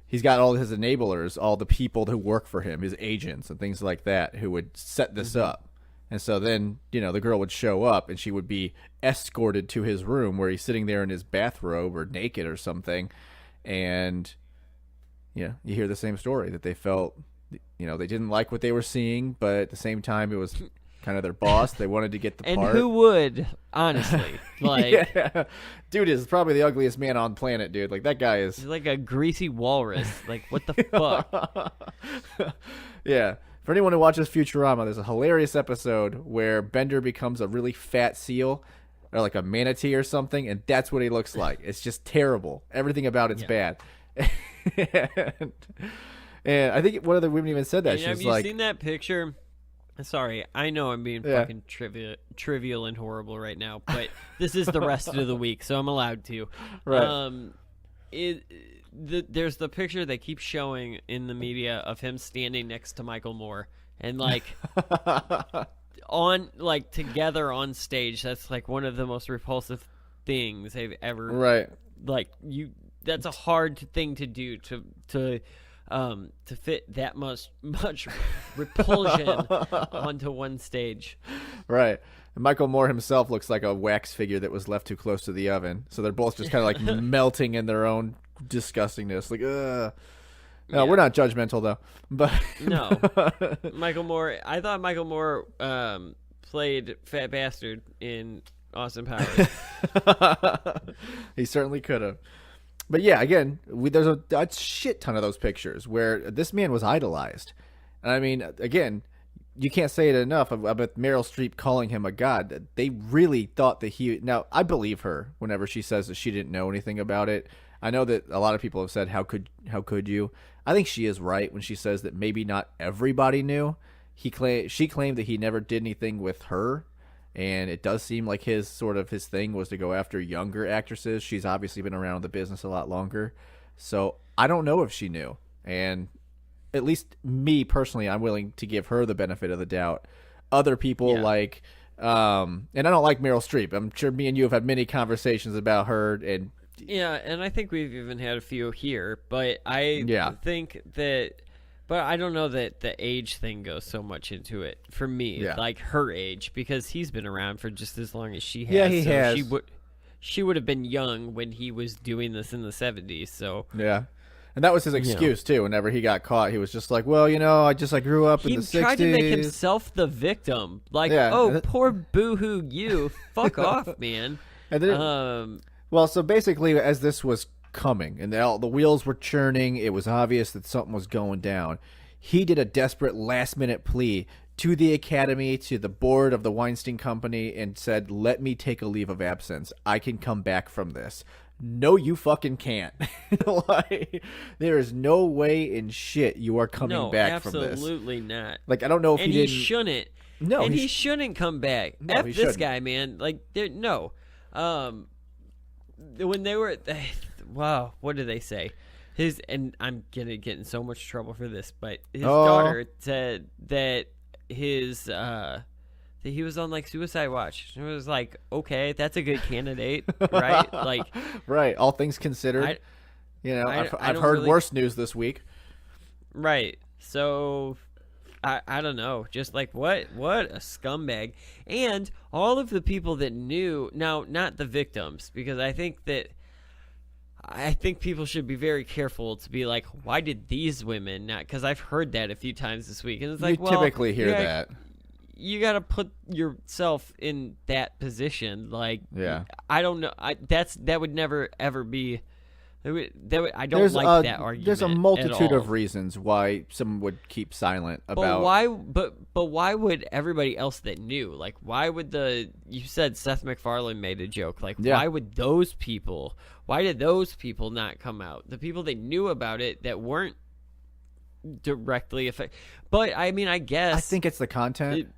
He's got all his enablers, all the people who work for him, his agents and things like that, who would set this up. And so then, the girl would show up and she would be escorted to his room where he's sitting there in his bathrobe or naked or something. And, you hear the same story, that they felt, they didn't like what they were seeing, but at the same time, it was kind of their boss. They wanted to get the and part. And who would, honestly? Like, yeah. Dude is probably the ugliest man on planet, dude. Like, that guy is... He's like a greasy walrus. Like, what the fuck? Yeah. For anyone who watches Futurama, there's a hilarious episode where Bender becomes a really fat seal, or like a manatee or something, and that's what he looks like. It's just terrible. Everything about it's bad. and I think one of the women even said that. Have you seen that picture? Sorry, I know I'm being fucking trivial and horrible right now, but this is the rest of the week, so I'm allowed to. Right. There's the picture they keep showing in the media of him standing next to Michael Moore, and together on stage. That's like one of the most repulsive things they've ever. Right. That's a hard thing to do to fit that much repulsion onto one stage. Right. And Michael Moore himself looks like a wax figure that was left too close to the oven. So they're both just kind of like melting in their own disgustingness. Like, ugh. No, we're not judgmental though. But no. Michael Moore, I thought Michael Moore played Fat Bastard in Austin Powers. He certainly could have. But yeah, again, there's a shit ton of those pictures where this man was idolized. And I mean, again, you can't say it enough about Meryl Streep calling him a god. They really thought that he. Now, I believe her whenever she says that she didn't know anything about it. I know that a lot of people have said, how could you? I think she is right when she says that maybe not everybody knew. She claimed that he never did anything with her, and it does seem like his thing was to go after younger actresses. She's obviously been around the business a lot longer, so I don't know if she knew. And at least me personally, I'm willing to give her the benefit of the doubt. Other people and I don't like Meryl Streep. I'm sure me and you have had many conversations about her, and and I think we've even had a few here. But I think that. But I don't know that the age thing goes so much into it for me, like her age, because he's been around for just as long as she has. Yeah, he has. She would have been young when he was doing this in the 70s. So yeah, and that was his excuse too. Whenever he got caught, he was just like, "Well, I grew up in the 60s." He tried to make himself the victim, like, "Oh, poor boo-hoo, you fuck off, man." And then, so basically, as this was coming and the wheels were churning, it was obvious that something was going down. He did a desperate last-minute plea to the Academy, to the board of the Weinstein Company, and said, "Let me take a leave of absence. I can come back from this." No, you fucking can't. There is no way in shit you are coming back from this. Absolutely not. Like, I don't know if he shouldn't. No, and he shouldn't come back. No, F he this shouldn't. guy, man. Like, no. When they were, wow, what did they say? And I'm gonna get in so much trouble for this, but his daughter said that that he was on like suicide watch. It was like, okay, that's a good candidate, right? Like, right. All things considered, I've heard worse news this week. Right. So I don't know. Just like what a scumbag. And all of the people that knew, now not the victims, because I think people should be very careful to be like, why did these women not? Because I've heard that a few times this week, and it's like, you typically hear that. You got to put yourself in that position. Like, I don't know. That would never ever be. I don't like that argument. There's a multitude of reasons why someone would keep silent about. But why would everybody else that knew? Like, why would you said Seth MacFarlane made a joke. Like, why would those people? Why did those people not come out? The people that knew about it that weren't directly affected. But I mean, I guess I think it's the content.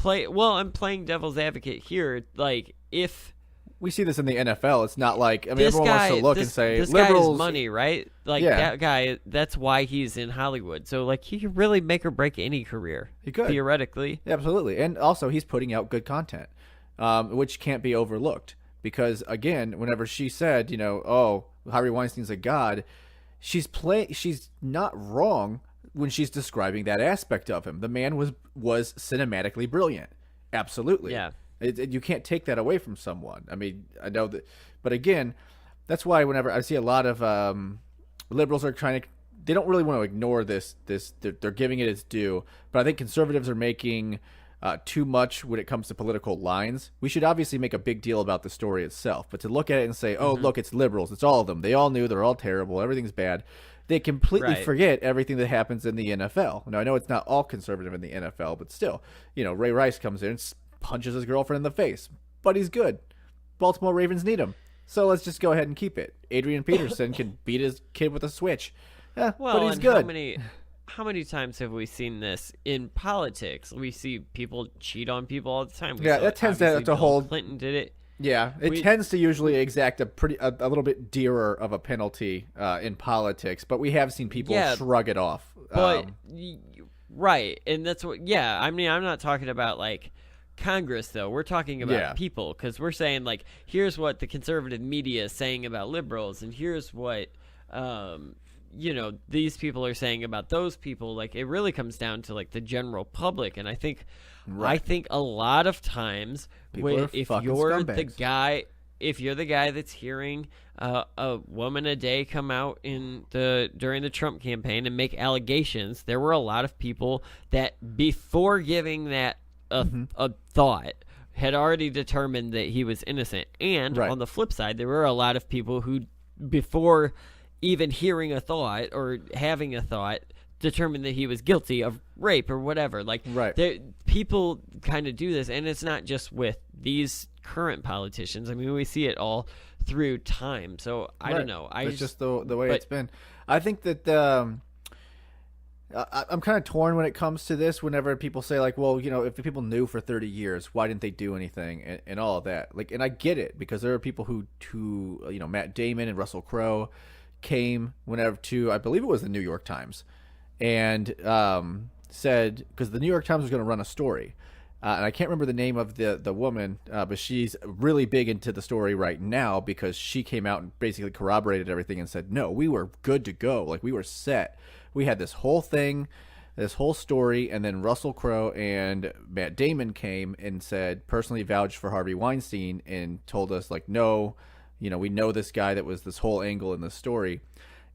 I'm playing devil's advocate here. Like, if we see this in the NFL, it's not like, I mean, everyone wants to look and say, this liberals, guy has money, right? Like, that guy, that's why he's in Hollywood. So, like, he could really make or break any career. He could. Theoretically. Yeah, absolutely. And also, he's putting out good content, which can't be overlooked. Because, again, whenever she said, Harvey Weinstein's a god, she's not wrong when she's describing that aspect of him. The man was cinematically brilliant. Absolutely. Yeah. You can't take that away from someone. I mean, I know that, but again, that's why whenever I see a lot of liberals are they don't really want to ignore this. They're giving it its due. But I think conservatives are making too much when it comes to political lines. We should obviously make a big deal about the story itself, but to look at it and say, "Oh, look, it's liberals. It's all of them. They all knew. They're all terrible. Everything's bad." They completely forget everything that happens in the NFL. Now, I know it's not all conservative in the NFL, but still, Ray Rice comes in and punches his girlfriend in the face, but he's good. Baltimore Ravens need him, so let's just go ahead and keep it. Adrian Peterson can beat his kid with a switch, but he's good. How many times have we seen this in politics? We see people cheat on people all the time. That tends to hold. Clinton did it. Yeah, it tends to usually exact a little bit dearer of a penalty in politics, but we have seen people shrug it off. But right, and that's what. Yeah, I mean, I'm not talking about like Congress, though. We're talking about people, because we're saying, like, here's what the conservative media is saying about liberals, and here's what these people are saying about those people. Like, it really comes down to like the general public. And I think a lot of times if you're the guy that's hearing a woman a day come out during the Trump campaign and make allegations, there were a lot of people that before giving that a thought had already determined that he was innocent. And on the flip side, there were a lot of people who before even hearing a thought or having a thought determine that he was guilty of rape or whatever. Like, right. People kind of do this, and it's not just with these current politicians. I mean, we see it all through time. So I don't know. It's just the way it's been. I think that I'm kind of torn when it comes to this. Whenever people say like, well, if people knew for 30 years, why didn't they do anything and all of that? Like, and I get it, because there are people who Matt Damon and Russell Crowe came whenever to, I believe it was the New York Times, and said, because the New York Times was going to run a story, and I can't remember the name of the woman, but she's really big into the story right now, because she came out and basically corroborated everything and said, no, we were good to go. Like, we were set. We had this whole thing, this whole story, and then Russell Crowe and Matt Damon came and said, personally vouched for Harvey Weinstein, and told us, like, no, we know this guy that was this whole angle in the story.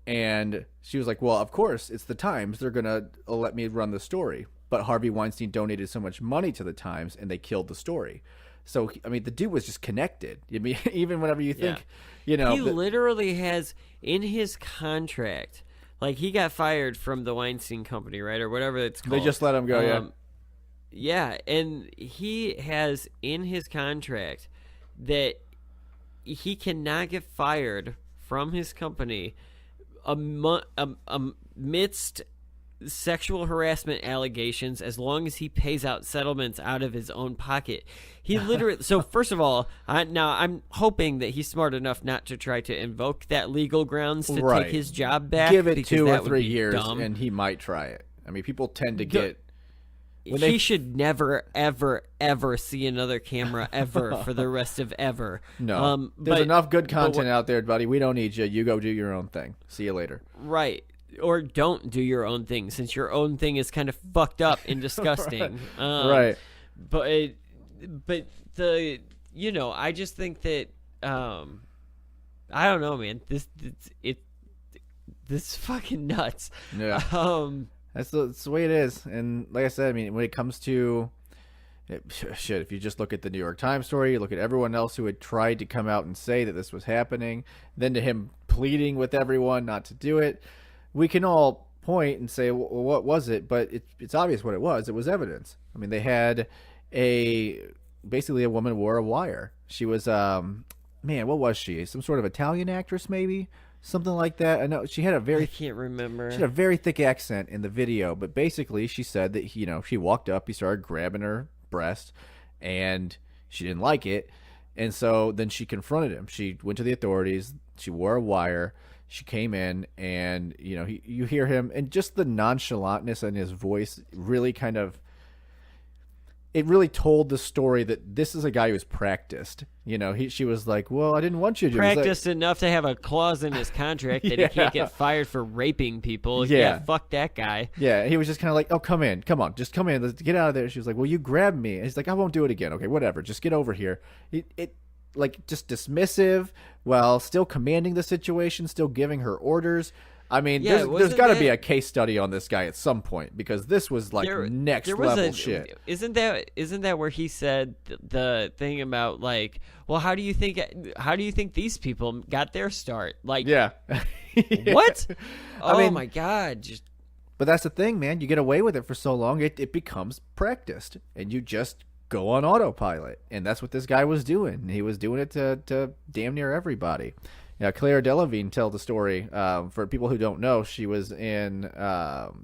And she was like, well, of course, it's the Times. They're going to let me run the story. But Harvey Weinstein donated so much money to the Times, and they killed the story. So, I mean, the dude was just connected. I mean, even whenever you think, He literally has in his contract, like, he got fired from the Weinstein Company, right? Or whatever it's called. They just let him go, yeah. Yeah, and he has in his contract that he cannot get fired from his company amidst sexual harassment allegations as long as he pays out settlements out of his own pocket. He literally so first of all, now I'm hoping that he's smart enough not to try to invoke that legal grounds to take his job back. Give it 2 or 3 years dumb. And he might try it. I mean, people tend to get he should never, ever, ever see another camera ever for the rest of ever. No, there's enough good content out there, buddy. We don't need you. You go do your own thing. See you later. Right. Or don't do your own thing, since your own thing is kind of fucked up and disgusting. Right. But the I just think that I don't know, man. This is fucking nuts. Yeah. That's the way it is. And like I said, I mean, when it comes to shit, if you just look at the New York Times story, you look at everyone else who had tried to come out and say that this was happening, then to him pleading with everyone not to do it, we can all point and say, well, what was it? But it's obvious what it was. It was evidence. I mean, they had basically a woman wore a wire. She was, what was she? Some sort of Italian actress, maybe? Something like that. I know she had I can't remember. She had a very thick accent in the video, but basically she said that, she walked up, he started grabbing her breast, and she didn't like it. And so then she confronted him. She went to the authorities. She wore a wire. She came in, and, you hear him, and just the nonchalantness in his voice really it really told the story that this is a guy who's practiced. She was like, well, I didn't want you to. Practiced enough to have a clause in his contract that he can't get fired for raping people. Yeah, fuck that guy. Yeah, he was just kind of like, oh, come on, just come in. Let's get out of there. She was like, well, you grabbed me. And he's like, I won't do it again. Okay, whatever. Just get over here. It like, just dismissive while still commanding the situation, still giving her orders. I mean, there's got to be a case study on this guy at some point, because this was like next level shit. Isn't that where he said the thing about, like, well, how do you think these people got their start? Like, yeah. What? Oh my God. But that's the thing, man. You get away with it for so long, it becomes practiced, and you just go on autopilot. And that's what this guy was doing. He was doing it to damn near everybody. Yeah, Claire Delevingne tells the story. For people who don't know, she was the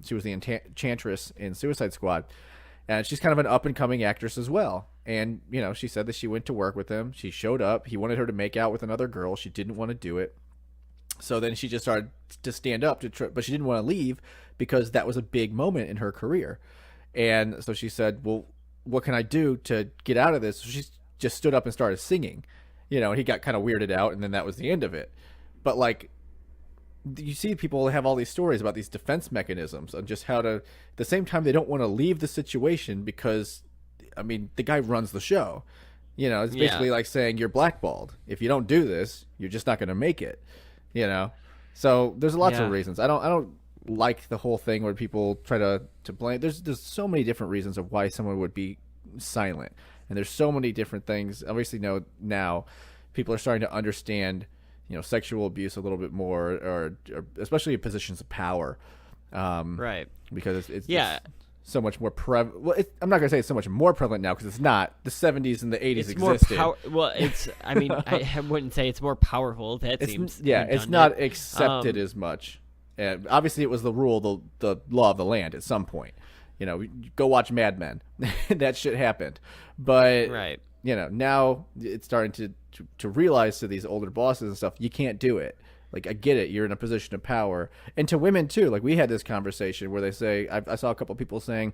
enchantress in Suicide Squad, and she's kind of an up and coming actress as well. And she said that she went to work with him. She showed up. He wanted her to make out with another girl. She didn't want to do it. So then she just started to stand up but she didn't want to leave because that was a big moment in her career. And so she said, "Well, what can I do to get out of this?" So she just stood up and started singing. He got kind of weirded out, and then that was the end of it. But, like, you see people have all these stories about these defense mechanisms and just how to, at the same time, they don't want to leave the situation because, I mean, the guy runs the show. It's basically like saying you're blackballed. If you don't do this, you're just not going to make it, So there's lots of reasons. I don't like the whole thing where people try to blame. There's so many different reasons of why someone would be silent. And there's so many different things. Obviously, now people are starting to understand, sexual abuse a little bit more, or especially in positions of power. Right. Because it's yeah. It's so much more prevalent. Well, I'm not going to say it's so much more prevalent now because it's not. The 70s and the 80s existed. Well, it's. I mean, I wouldn't say it's more powerful. That seems. Yeah, redundant. it's not accepted as much. And obviously, it was the rule, the law of the land at some point. You know, go watch Mad Men. That shit happened. But, right. You know, now it's starting to realize to these older bosses and stuff, you can't do it. Like, I get it. You're in a position of power. And to women, too. Like, we had this conversation where they say, I saw a couple of people saying,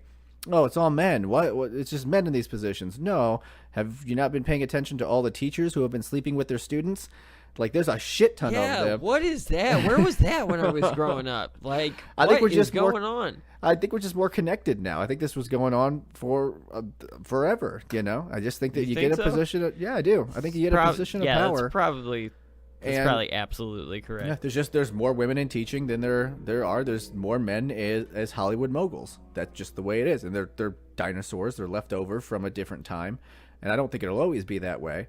oh, it's all men. What? It's just men in these positions. No. Have you not been paying attention to all the teachers who have been sleeping with their students? Like, there's a shit ton of them. Yeah, what is that? Where was that when I was growing up? Like, I think what is going on? I think we're just more connected now. I think this was going on for forever, you know? I just think that you get a position of, yeah, I do. I think you get a position of power. Yeah, that's probably absolutely correct. Yeah, there's more women in teaching than there's more men as Hollywood moguls. That's just the way it is. And they're dinosaurs. They're left over from a different time. And I don't think it'll always be that way.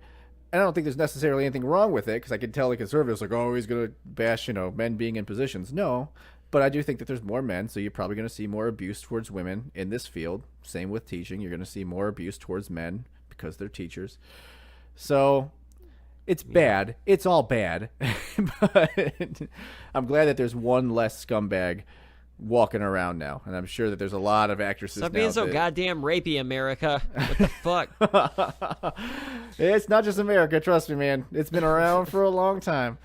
And I don't think there's necessarily anything wrong with it, because I can tell the conservatives like, oh, he's going to bash, men being in positions. No, but I do think that there's more men, so you're probably going to see more abuse towards women in this field. Same with teaching. You're going to see more abuse towards men because they're teachers. So it's bad. It's all bad. But I'm glad that there's one less scumbag walking around now, and I'm sure that there's a lot of actresses Stop now being so goddamn rapey, America. What the fuck? It's not just America, trust me, man. It's been around for a long time.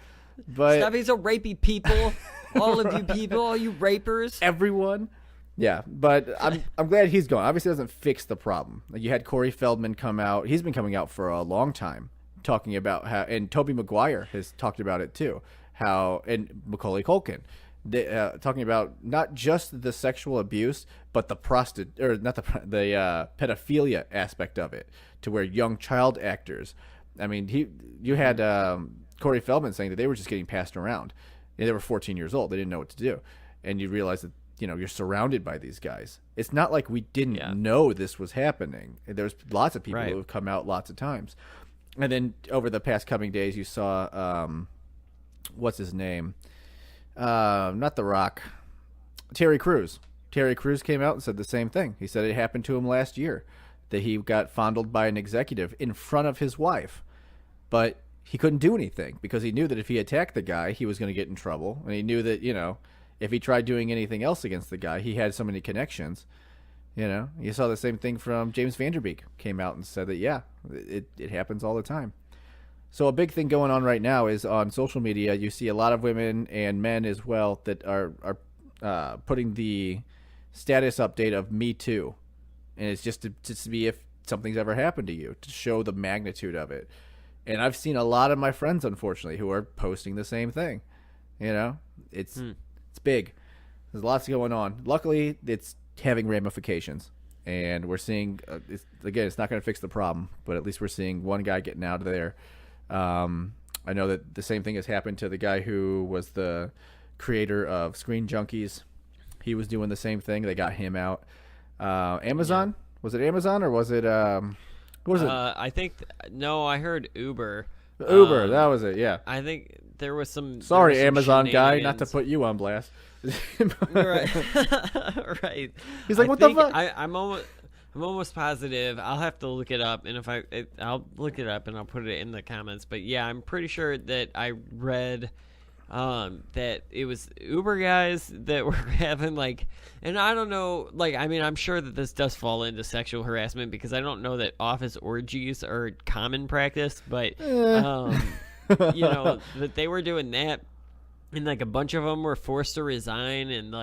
But stop being so rapey, people. All of you people, all you rapers. Everyone. Yeah, but I'm glad he's gone. Obviously, it doesn't fix the problem. Like, you had Corey Feldman come out. He's been coming out for a long time, talking about how, and Tobey Maguire has talked about it too. How, and Macaulay Culkin. Talking about not just the sexual abuse, but the pedophilia aspect of it, to where young child actors. I mean, you had Corey Feldman saying that they were just getting passed around. They were 14 years old. They didn't know what to do, and you realize that you're surrounded by these guys. It's not like we didn't know this was happening. There's lots of people who have come out lots of times, and then over the past coming days, you saw what's his name. Not The Rock, Terry Crews. Terry Crews came out and said the same thing. He said it happened to him last year, that he got fondled by an executive in front of his wife, but he couldn't do anything because he knew that if he attacked the guy, he was going to get in trouble, and he knew that if he tried doing anything else against the guy, he had so many connections. You saw the same thing from James Van Der Beek. Came out and said that it happens all the time. So a big thing going on right now is on social media. You see a lot of women and men as well that are putting the status update of Me Too, and it's just to see if something's ever happened to you, to show the magnitude of it. And I've seen a lot of my friends, unfortunately, who are posting the same thing. It's big. There's lots going on. Luckily, it's having ramifications, and we're seeing. It's not going to fix the problem, but at least we're seeing one guy getting out of there. I know that the same thing has happened to the guy who was the creator of Screen Junkies. He was doing the same thing. They got him out. Amazon? Was it Amazon or was it what was it? I think I heard Uber. Uber, that was it. Yeah. I think there was some. Sorry, Amazon guy, not to put you on blast. Right. Right. He's like, what the fuck? I'm almost positive. I'll have to look it up, and I'll look it up and I'll put it in the comments. But yeah, I'm pretty sure that I read that it was Uber guys that were having and I don't know, I'm sure that this does fall into sexual harassment because I don't know that office orgies are common practice, but that they were doing that, and a bunch of them were forced to resign, and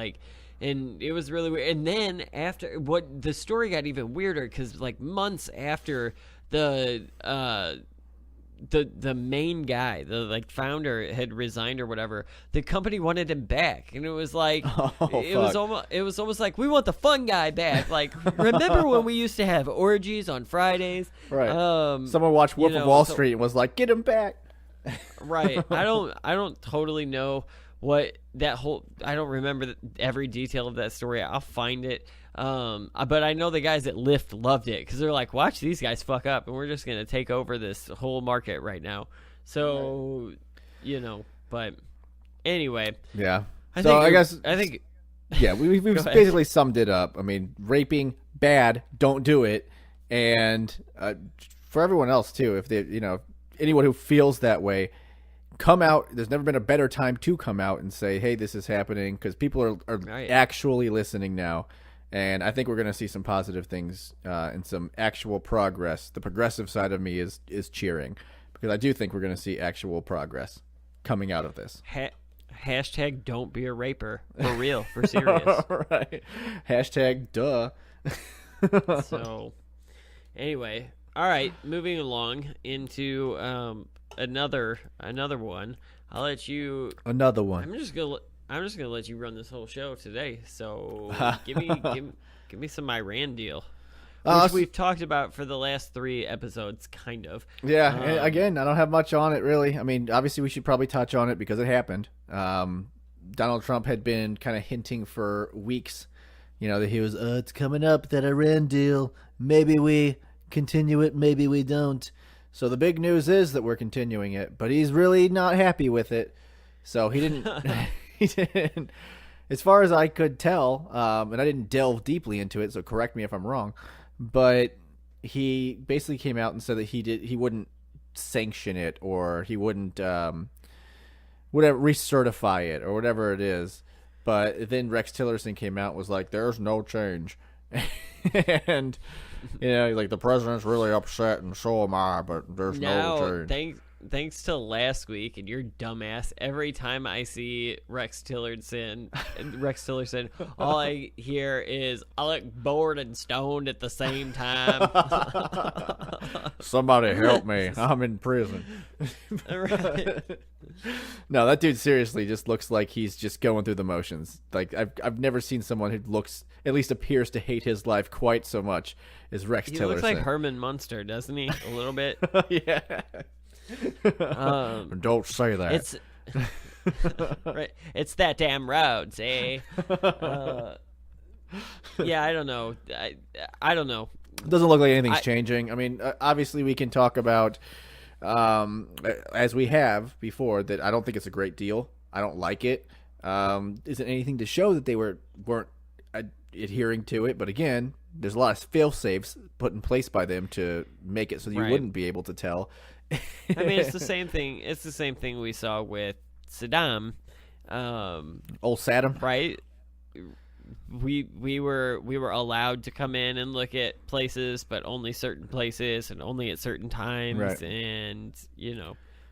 it was really weird. And then after, the story got even weirder because months after the main guy, the founder, had resigned or whatever, the company wanted him back, and it was it was almost like, we want the fun guy back. Remember when we used to have orgies on Fridays? Right. Someone watched Wolf of Wall Street and was like, get him back. Right. I don't totally know what that whole. I don't remember every detail of that story. I'll find it. But I know the guys at Lyft loved it because they're like, watch these guys fuck up, and we're just gonna take over this whole market right now. So, But anyway, yeah. I think Yeah, we've basically summed it up. I mean, raping, bad, don't do it. And for everyone else, too, if they, anyone who feels that way, come out. There's never been a better time to come out and say, hey, this is happening, because people are Right. actually listening now. And I think we're going to see some positive things and some actual progress. The progressive side of me is cheering, because I do think we're going to see actual progress coming out of this. Hashtag don't be a raper. For real. For serious. Right. Hashtag duh. So, anyway. All right. Moving along into another one. I'll let you... Another one. I'm just gonna let you run this whole show today. So give me some Iran deal, which we've talked about for the last 3 episodes, kind of. Yeah. And again, I don't have much on it really. I mean, obviously we should probably touch on it because it happened. Donald Trump had been kind of hinting for weeks, that he was, it's coming up, that Iran deal. Maybe we continue it, maybe we don't. So the big news is that we're continuing it, but he's really not happy with it. So he didn't. He didn't, as far as I could tell, and I didn't delve deeply into it, so correct me if I'm wrong, but he basically came out and said that he wouldn't sanction it, or he wouldn't recertify it, or whatever it is. But then Rex Tillerson came out and was like, there's no change. And like, the president's really upset and so am I, but there's no change. Thanks to last week and your dumbass, every time I see Rex Tillerson, all I hear is, I look bored and stoned at the same time. Somebody help me. I'm in prison. Right. No, that dude seriously just looks like he's just going through the motions. Like, I've never seen someone who at least appears to hate his life quite so much as Rex Tillerson. He looks like Herman Munster, doesn't he? A little bit. Yeah. Don't say that. It's right. It's that damn road, eh? Yeah, I don't know. I don't know. It doesn't look like anything's changing. I mean, obviously we can talk about, as we have before, that I don't think it's a great deal. I don't like it. Isn't anything to show that they weren't adhering to it. But again, there's a lot of fail-safes put in place by them to make it so you wouldn't be able to tell. I mean, it's the same thing. It's the same thing we saw with Saddam. Old Saddam, right? We were allowed to come in and look at places, but only certain places and only at certain times, right. And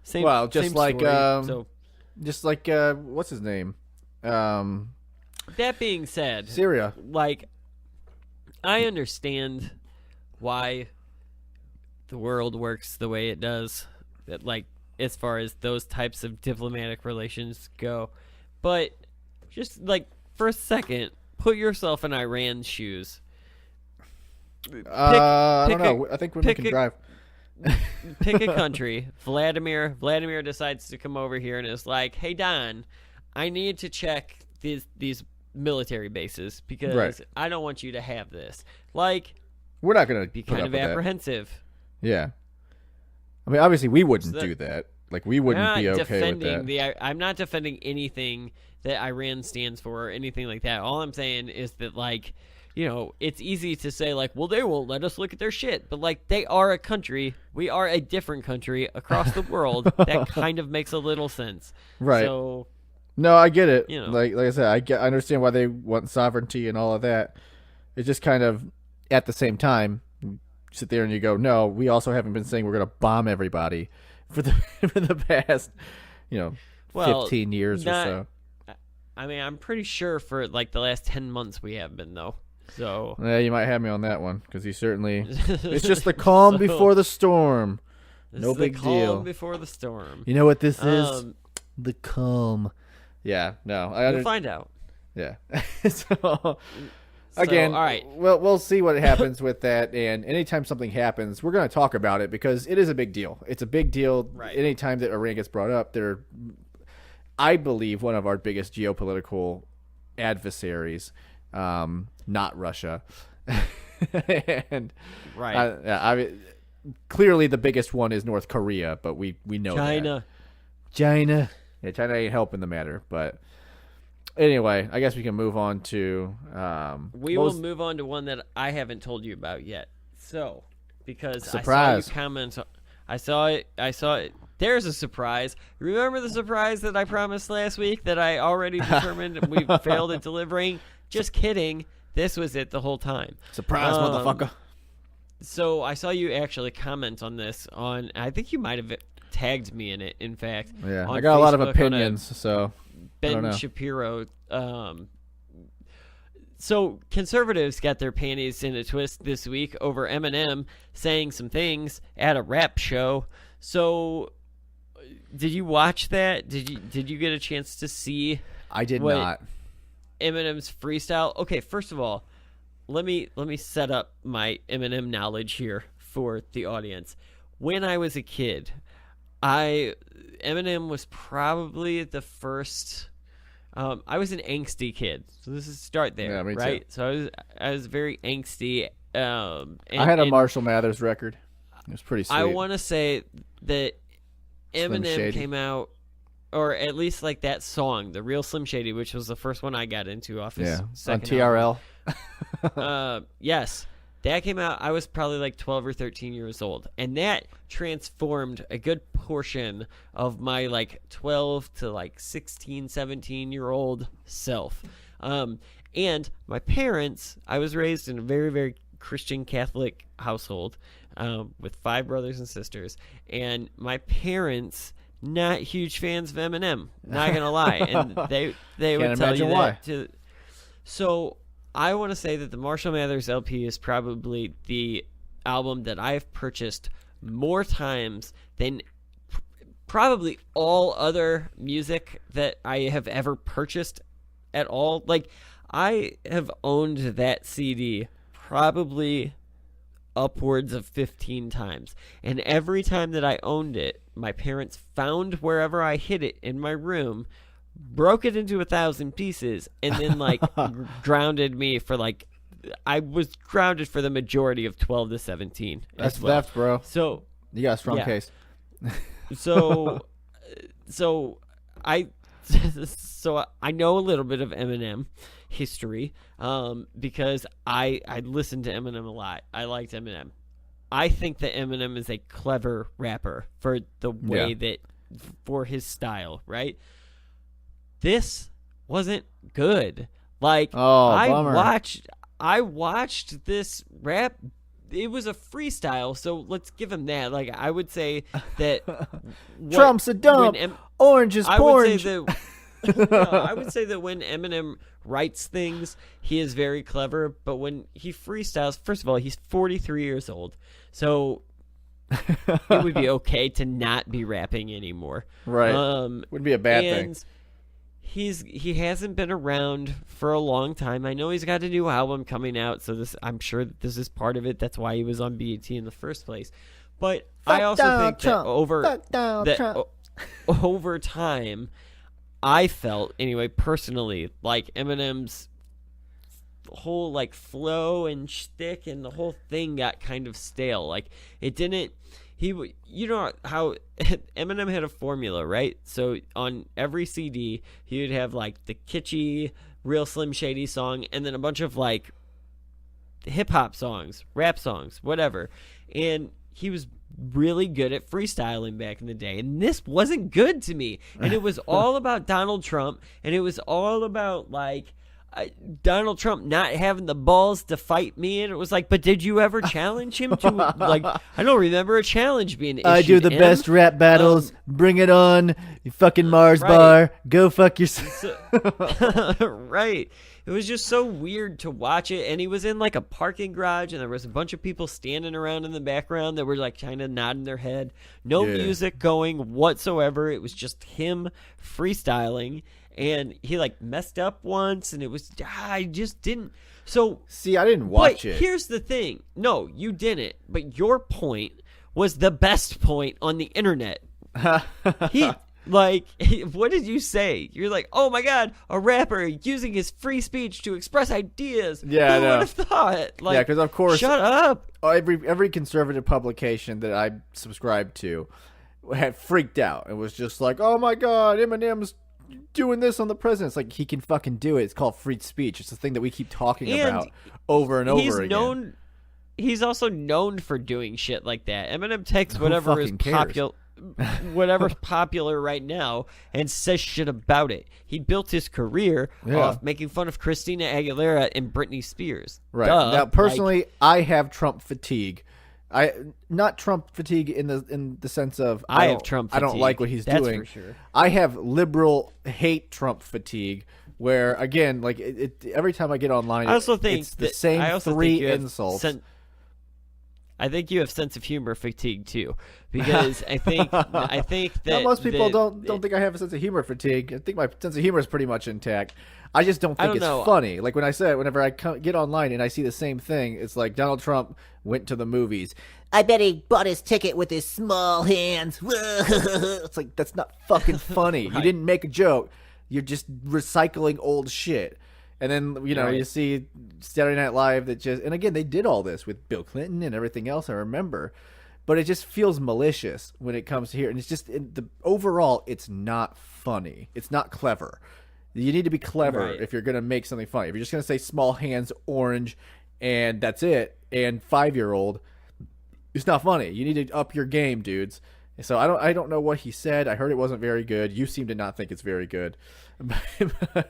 same. Well, just same like story. just like what's his name? That being said, Syria. Like, I understand why the world works the way it does, that, like, as far as those types of diplomatic relations go, but just, like, for a second, put yourself in Iran's shoes. I don't know. I think women can drive. Pick a country. Vladimir decides to come over here and is like, hey, Don, I need to check these military bases because I don't want you to have this. Like, we're not going to be kind of apprehensive. Yeah. I mean, obviously, we wouldn't do that. Like, we wouldn't be okay with that. I'm not defending anything that Iran stands for or anything like that. All I'm saying is that, like, it's easy to say, like, well, they won't let us look at their shit. But, like, they are a country. We are a different country across the world. That kind of makes a little sense. Right. So, no, I get it. Like I said, I understand why they want sovereignty and all of that. It's just kind of, at the same time, sit there and you go, no, we also haven't been saying we're going to bomb everybody for the past, 15 years or so. I mean, I'm pretty sure for, like, the last 10 months we have been, though. So yeah, you might have me on that one, because you certainly it's just the calm before the storm. No big deal. Calm before the storm. You know what this is? The calm. Yeah, no. We'll find out. Yeah. So again, all right. Well, we'll see what happens with that. And anytime something happens, we're going to talk about it because it is a big deal. It's a big deal. Right. Anytime that Iran gets brought up, they're, I believe, one of our biggest geopolitical adversaries. Not Russia. And right. Clearly the biggest one is North Korea, but we know China. China. Yeah, China ain't helping the matter, but Anyway, I guess we can move on to. We will move on to one that I haven't told you about yet. So, because surprise. I saw you comment, I saw it. There's a surprise. Remember the surprise that I promised last week that I already determined we failed at delivering? Just kidding. This was it the whole time. Surprise, motherfucker. So I saw you actually comment on this I think you might have tagged me in it, in fact. Yeah, on I got a lot of Facebook opinions, so Ben Shapiro. So conservatives got their panties in a twist this week over Eminem saying some things at a rap show. So did you watch that? Did you get a chance to see? I did not. Eminem's freestyle. Okay, first of all, let me set up my Eminem knowledge here for the audience. When I was a kid, Eminem was probably the first. I was an angsty kid, so this is start there, yeah, me right? Too. So I was very angsty. I had a Marshall Mathers record. It was pretty sweet. I want to say that Slim Eminem Shady. came out, or at least like that song, the real Slim Shady, which was the first one I got into off his second on TRL. Yes. That came out, I was probably like 12 or 13 years old. And that transformed a good portion of my like 12 to like 16, 17-year-old self. And my parents, I was raised in a very, very Christian Catholic household with 5 brothers and sisters. And my parents, not huge fans of Eminem, not going to lie. And they would tell you why. that. So I want to say that the Marshall Mathers LP is probably the album that I've purchased more times than probably all other music that I have ever purchased at all. Like, I have owned that CD probably upwards of 15 times. And every time that I owned it, my parents found wherever I hid it in my room, broke it into 1,000 pieces, and then like grounded me for like I was grounded for the majority of 12 to 17. That's theft, bro. So you got a strong case. So I know a little bit of Eminem history because I listened to Eminem a lot. I liked Eminem. I think that Eminem is a clever rapper for the way that for his style, right? This wasn't good. Like bummer. I watched this rap. It was a freestyle, so let's give him that. Like I would say that Trump's a dump. Orange is orange. I would say that when Eminem writes things, he is very clever. But when he freestyles, first of all, he's 43 years old, so it would be okay to not be rapping anymore. Right. Would be a bad thing. He hasn't been around for a long time. I know he's got a new album coming out, so I'm sure that this is part of it. That's why he was on BET in the first place. But I also think that over time, I felt anyway personally like Eminem's whole like flow and shtick and the whole thing got kind of stale. Like it didn't. You know how Eminem had a formula, right? So on every CD, he would have like the kitschy, real Slim Shady song, and then a bunch of like hip hop songs, rap songs, whatever. And he was really good at freestyling back in the day, and this wasn't good to me. And it was all about Donald Trump, and it was all about like Donald Trump not having the balls to fight me, and it was like, but did you ever challenge him to like? I don't remember a challenge being issued. I do the best rap battles. Bring it on, you fucking Mars bar. Go fuck yourself. Right. It was just so weird to watch it, and he was in like a parking garage, and there was a bunch of people standing around in the background that were like kind of nodding their head. No music going whatsoever. It was just him freestyling. And he like messed up once, and it was I just didn't. So see, I didn't watch it. Here's the thing: no, you didn't. But your point was the best point on the internet. What did you say? You're like, oh my god, a rapper using his free speech to express ideas. Yeah, who would have thought? Like, because of course, shut up. Every conservative publication that I subscribed to had freaked out. It was just like, oh my god, Eminem's doing this on the president. It's like he can fucking do it. It's called free speech. It's the thing that we keep talking And about over and over again. He's also known for doing shit like that. Eminem takes Who whatever is fucking cares? whatever's popular right now and says shit about it. He built his career off making fun of Christina Aguilera and Britney Spears. Right. Duh. Now, personally, I have Trump fatigue. Not Trump fatigue in the sense of I have Trump I don't fatigue. like what he's That's doing. for sure. I have liberal hate Trump fatigue, where again, like every time I get online, I also think it's the same I also three think you have insults. I think you have sense of humor fatigue too, because I think that Now, most people don't think I have a sense of humor fatigue. I think my sense of humor is pretty much intact. I just don't think it's funny. Like when I said, whenever I get online and I see the same thing, it's like Donald Trump went to the movies. I bet he bought his ticket with his small hands. It's like, that's not fucking funny. Right. You didn't make a joke. You're just recycling old shit. And then, you see Saturday Night Live and again, they did all this with Bill Clinton and everything else, I remember. But it just feels malicious when it comes to here. And it's just, overall, it's not funny. It's not clever. You need to be clever if you're going to make something funny. If you're just going to say small hands, orange, and that's it, and 5-year-old, it's not funny. You need to up your game, dudes. So I don't know what he said. I heard it wasn't very good. You seem to not think it's very good.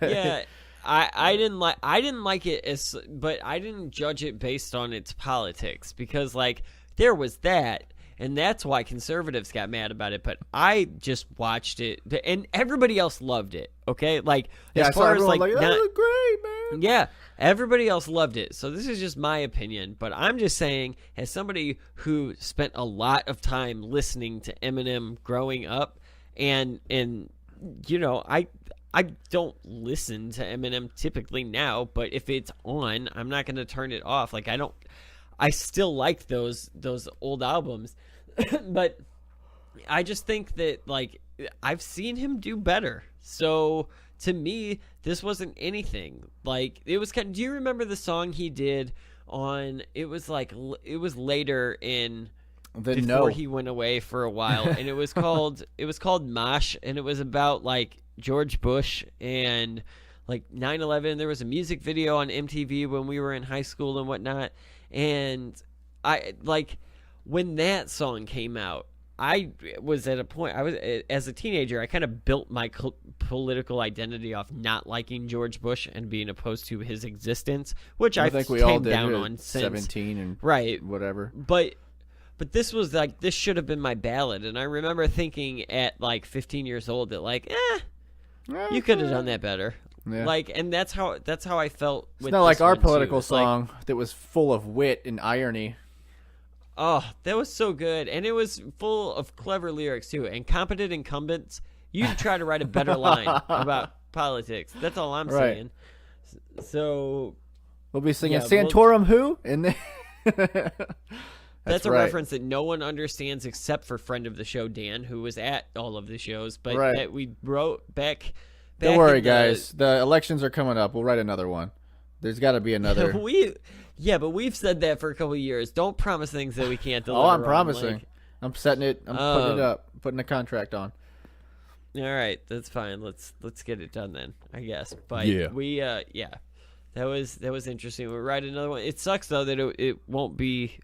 Yeah. I didn't like it but I didn't judge it based on its politics, because like there was that, and that's why conservatives got mad about it. But I just watched it, and everybody else loved it. Okay, like as far as like that was great, man. Yeah, everybody else loved it. So this is just my opinion, but I'm just saying, as somebody who spent a lot of time listening to Eminem growing up, and I don't listen to Eminem typically now, but if it's on, I'm not going to turn it off. Like I still like those old albums, but I just think that like I've seen him do better. So to me, this wasn't anything. Like it was do you remember the song he did on? It was later in. Before he went away for a while, and it was called Mosh, and it was about like George Bush and like 9/11. There was a music video on MTV when we were in high school and whatnot, and I like when that song came out, I was at a point, as a teenager, I kind of built my political identity off not liking George Bush and being opposed to his existence, which I think we all did down on since 17 and whatever. But this was like, this should have been my ballad. And I remember thinking at like 15 years old that like, you could have done that better. Yeah. Like, and that's how I felt. It's not like our political song that was full of wit and irony. Oh, that was so good. And it was full of clever lyrics too. And competent incumbents, you try to write a better line about politics. That's all I'm saying. So we'll be singing Santorum who? And then That's a reference that no one understands except for friend of the show Dan, who was at all of the shows, but that we wrote back. Don't worry, guys. The elections are coming up. We'll write another one. There's got to be another. But we've said that for a couple of years. Don't promise things that we can't deliver. Oh, I'm promising. I'm setting it. I'm putting it up. Putting a contract on. All right, that's fine. Let's get it done then, I guess. But that was interesting. We'll write another one. It sucks though that it won't be.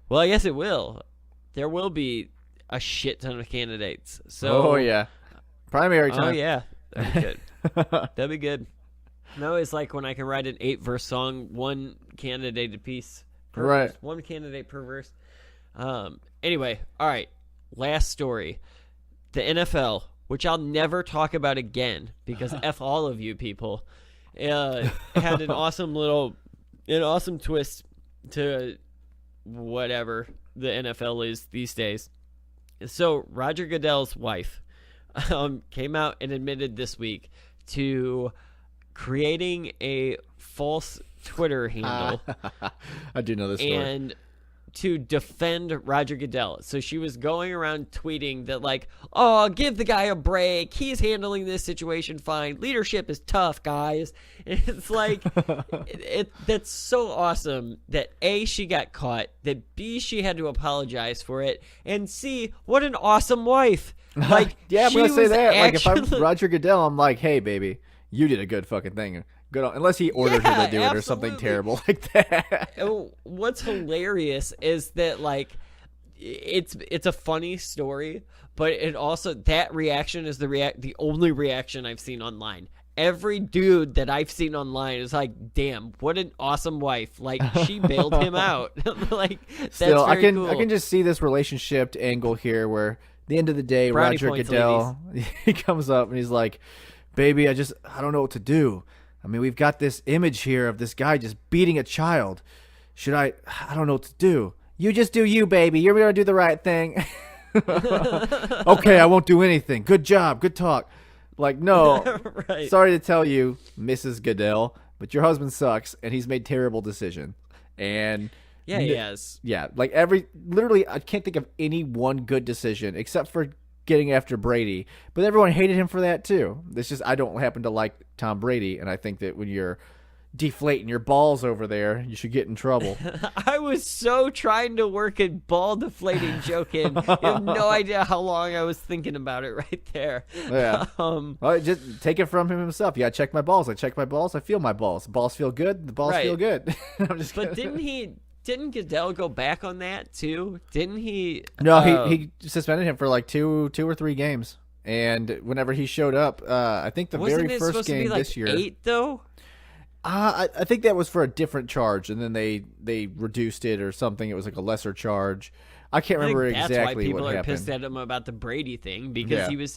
Well, I guess it will. There will be a shit ton of candidates. So, primary time. Oh yeah, that'd be good. That'd be good. No, it's like when I can write an 8-verse song, one candidate apiece. Verse, one candidate per verse. Anyway, all right. Last story. The NFL, which I'll never talk about again because F all of you people, had an awesome twist to whatever the NFL is these days. So Roger Goodell's wife came out and admitted this week to creating a false Twitter handle. I do know this story. And to defend Roger Goodell. So she was going around tweeting that, like, oh, give the guy a break. He's handling this situation fine. Leadership is tough, guys. And it's like, that's so awesome that A, she got caught, that B, she had to apologize for it, and C, what an awesome wife. Like, yeah, I'm going to say that. Like, if I'm actually- Roger Goodell, I'm like, hey, baby, you did a good fucking thing. Good on, unless he ordered her to do it or something absolutely. terrible like that. What's hilarious is that, like, it's a funny story, but it also, that reaction is the only reaction I've seen online. Every dude that I've seen online is like, damn, what an awesome wife. Like, she bailed him out. Like, that's Still, very cool. I can just see this relationship angle here where at the end of the day, Brownie Roger points, Goodell, he comes up and he's like, baby, I don't know what to do. I mean, we've got this image here of this guy just beating a child. I don't know what to do. You just do you, baby. You're going to do the right thing. Okay, I won't do anything. Good job. Good talk. Like, no. Right. Sorry to tell you, Mrs. Goodell, but your husband sucks, and he's made terrible decisions. And Yeah, he has. yeah, like literally, I can't think of any one good decision except for getting after Brady. But everyone hated him for that too. It's just I don't happen to like Tom Brady, and I think that when you're deflating your balls over there, you should get in trouble. I was so trying to work a ball deflating joke in. You have no idea how long I was thinking about it right there. Yeah. Well, just take it from him himself. Yeah, I check my balls. I check my balls. I feel my balls. The balls feel good. The balls Right. feel good. I'm just But kidding. didn't Goodell go back on that too? Didn't he? No, he suspended him for like two or three games. And whenever he showed up, I think the wasn't very it first supposed game to be like this year. 8 though? I think that was for a different charge, and then they reduced it or something. It was like a lesser charge. I can't I think remember that's exactly why people what are happened. pissed at him about the Brady thing, because Yeah.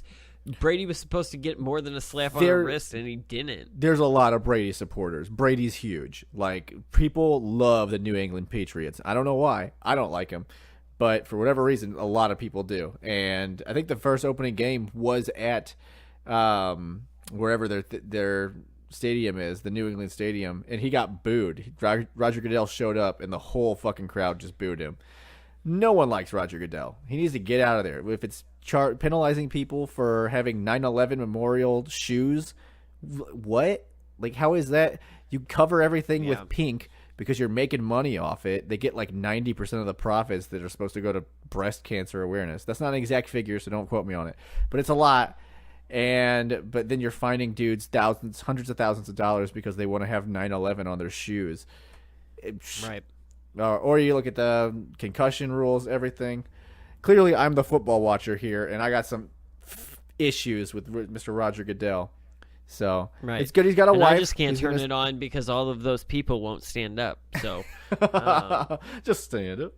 Brady was supposed to get more than a slap on the wrist, and he didn't. There's a lot of Brady supporters. Brady's huge. Like, people love the New England Patriots. I don't know why. I don't like him. But for whatever reason, a lot of people do. And I think the first opening game was at wherever their stadium is, the New England Stadium, and he got booed. Roger Goodell showed up, and the whole fucking crowd just booed him. No one likes Roger Goodell. He needs to get out of there. If it's penalizing people for having 9/11 memorial shoes, what? Like, how is that? You cover everything with pink because you're making money off it. They get like 90% of the profits that are supposed to go to breast cancer awareness. That's not an exact figure, so don't quote me on it. But it's a lot. But then you're finding dudes hundreds of thousands of dollars because they want to have 9/11 on their shoes. Right. Or you look at the concussion rules, everything. Clearly, I'm the football watcher here, and I got some issues with Mr. Roger Goodell. So Right. it's good he's got a and wife. I just can't He's turn gonna- it on because all of those people won't stand up. So just stand up.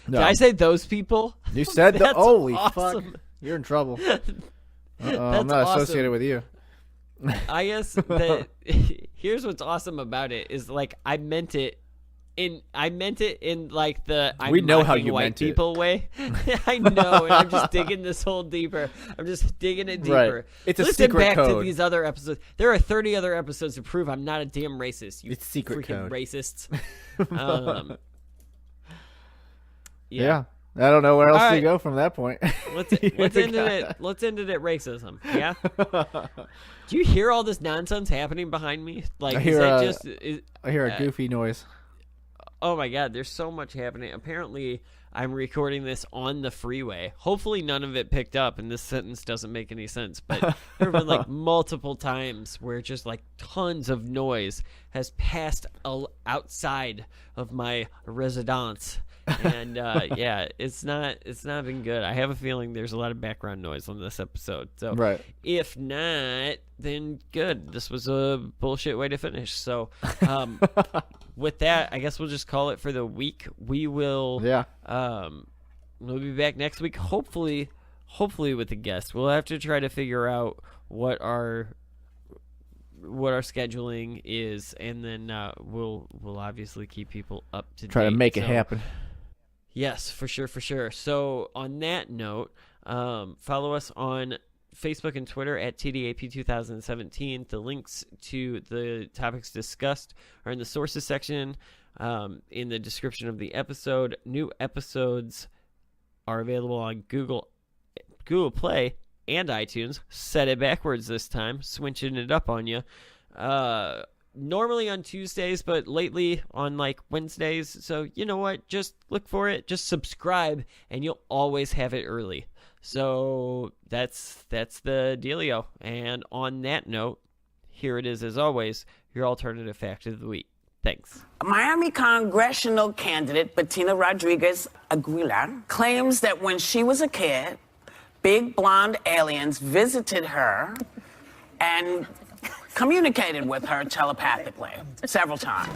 Did I say those people? You said the That's holy awesome. fuck. You're in trouble. I'm That's not awesome. associated with you. I guess that here's what's awesome about it is, like, I meant it in like the We know how mocking you white meant it. people way. I know, and I'm just digging this hole deeper. I'm just digging it deeper. Right. It's a Listen secret back to code. these other episodes. There are 30 other episodes to prove I'm not a damn racist. You It's secret freaking code. racists. Yeah. I don't know where else All to right. go from that point. Let's end it. Let's end it at racism. Yeah. Do you hear all this nonsense happening behind me? Like, I hear, I hear a uh, goofy noise. oh my god, there's so much happening. Apparently, I'm recording this on the freeway. Hopefully, none of it picked up, and this sentence doesn't make any sense. But there have been like multiple times where just like tons of noise has passed outside of my residence. And yeah, it's not been good. I have a feeling there's a lot of background noise on this episode. So Right. if not, then good. This was a bullshit way to finish. So with that, I guess we'll just call it for the week. We will we'll be back next week, hopefully with a guest. We'll have to try to figure out what our scheduling is, and then we'll obviously keep people up to date. Try to make it happen. Yes, for sure. So on that note, follow us on Facebook and Twitter at TDAP 2017. The links to the topics discussed are in the sources section in the description of the episode. New episodes are available on Google Play and iTunes. Said it backwards this time, switching it up on you. Normally on Tuesdays, but lately on like Wednesdays. So you know what? Just look for it. Just subscribe, and you'll always have it early. So that's the dealio. And on that note, here it is as always, your alternative fact of the week. Thanks. Miami congressional candidate Bettina Rodriguez Aguilar claims that when she was a kid, big blonde aliens visited her and communicated with her telepathically several times.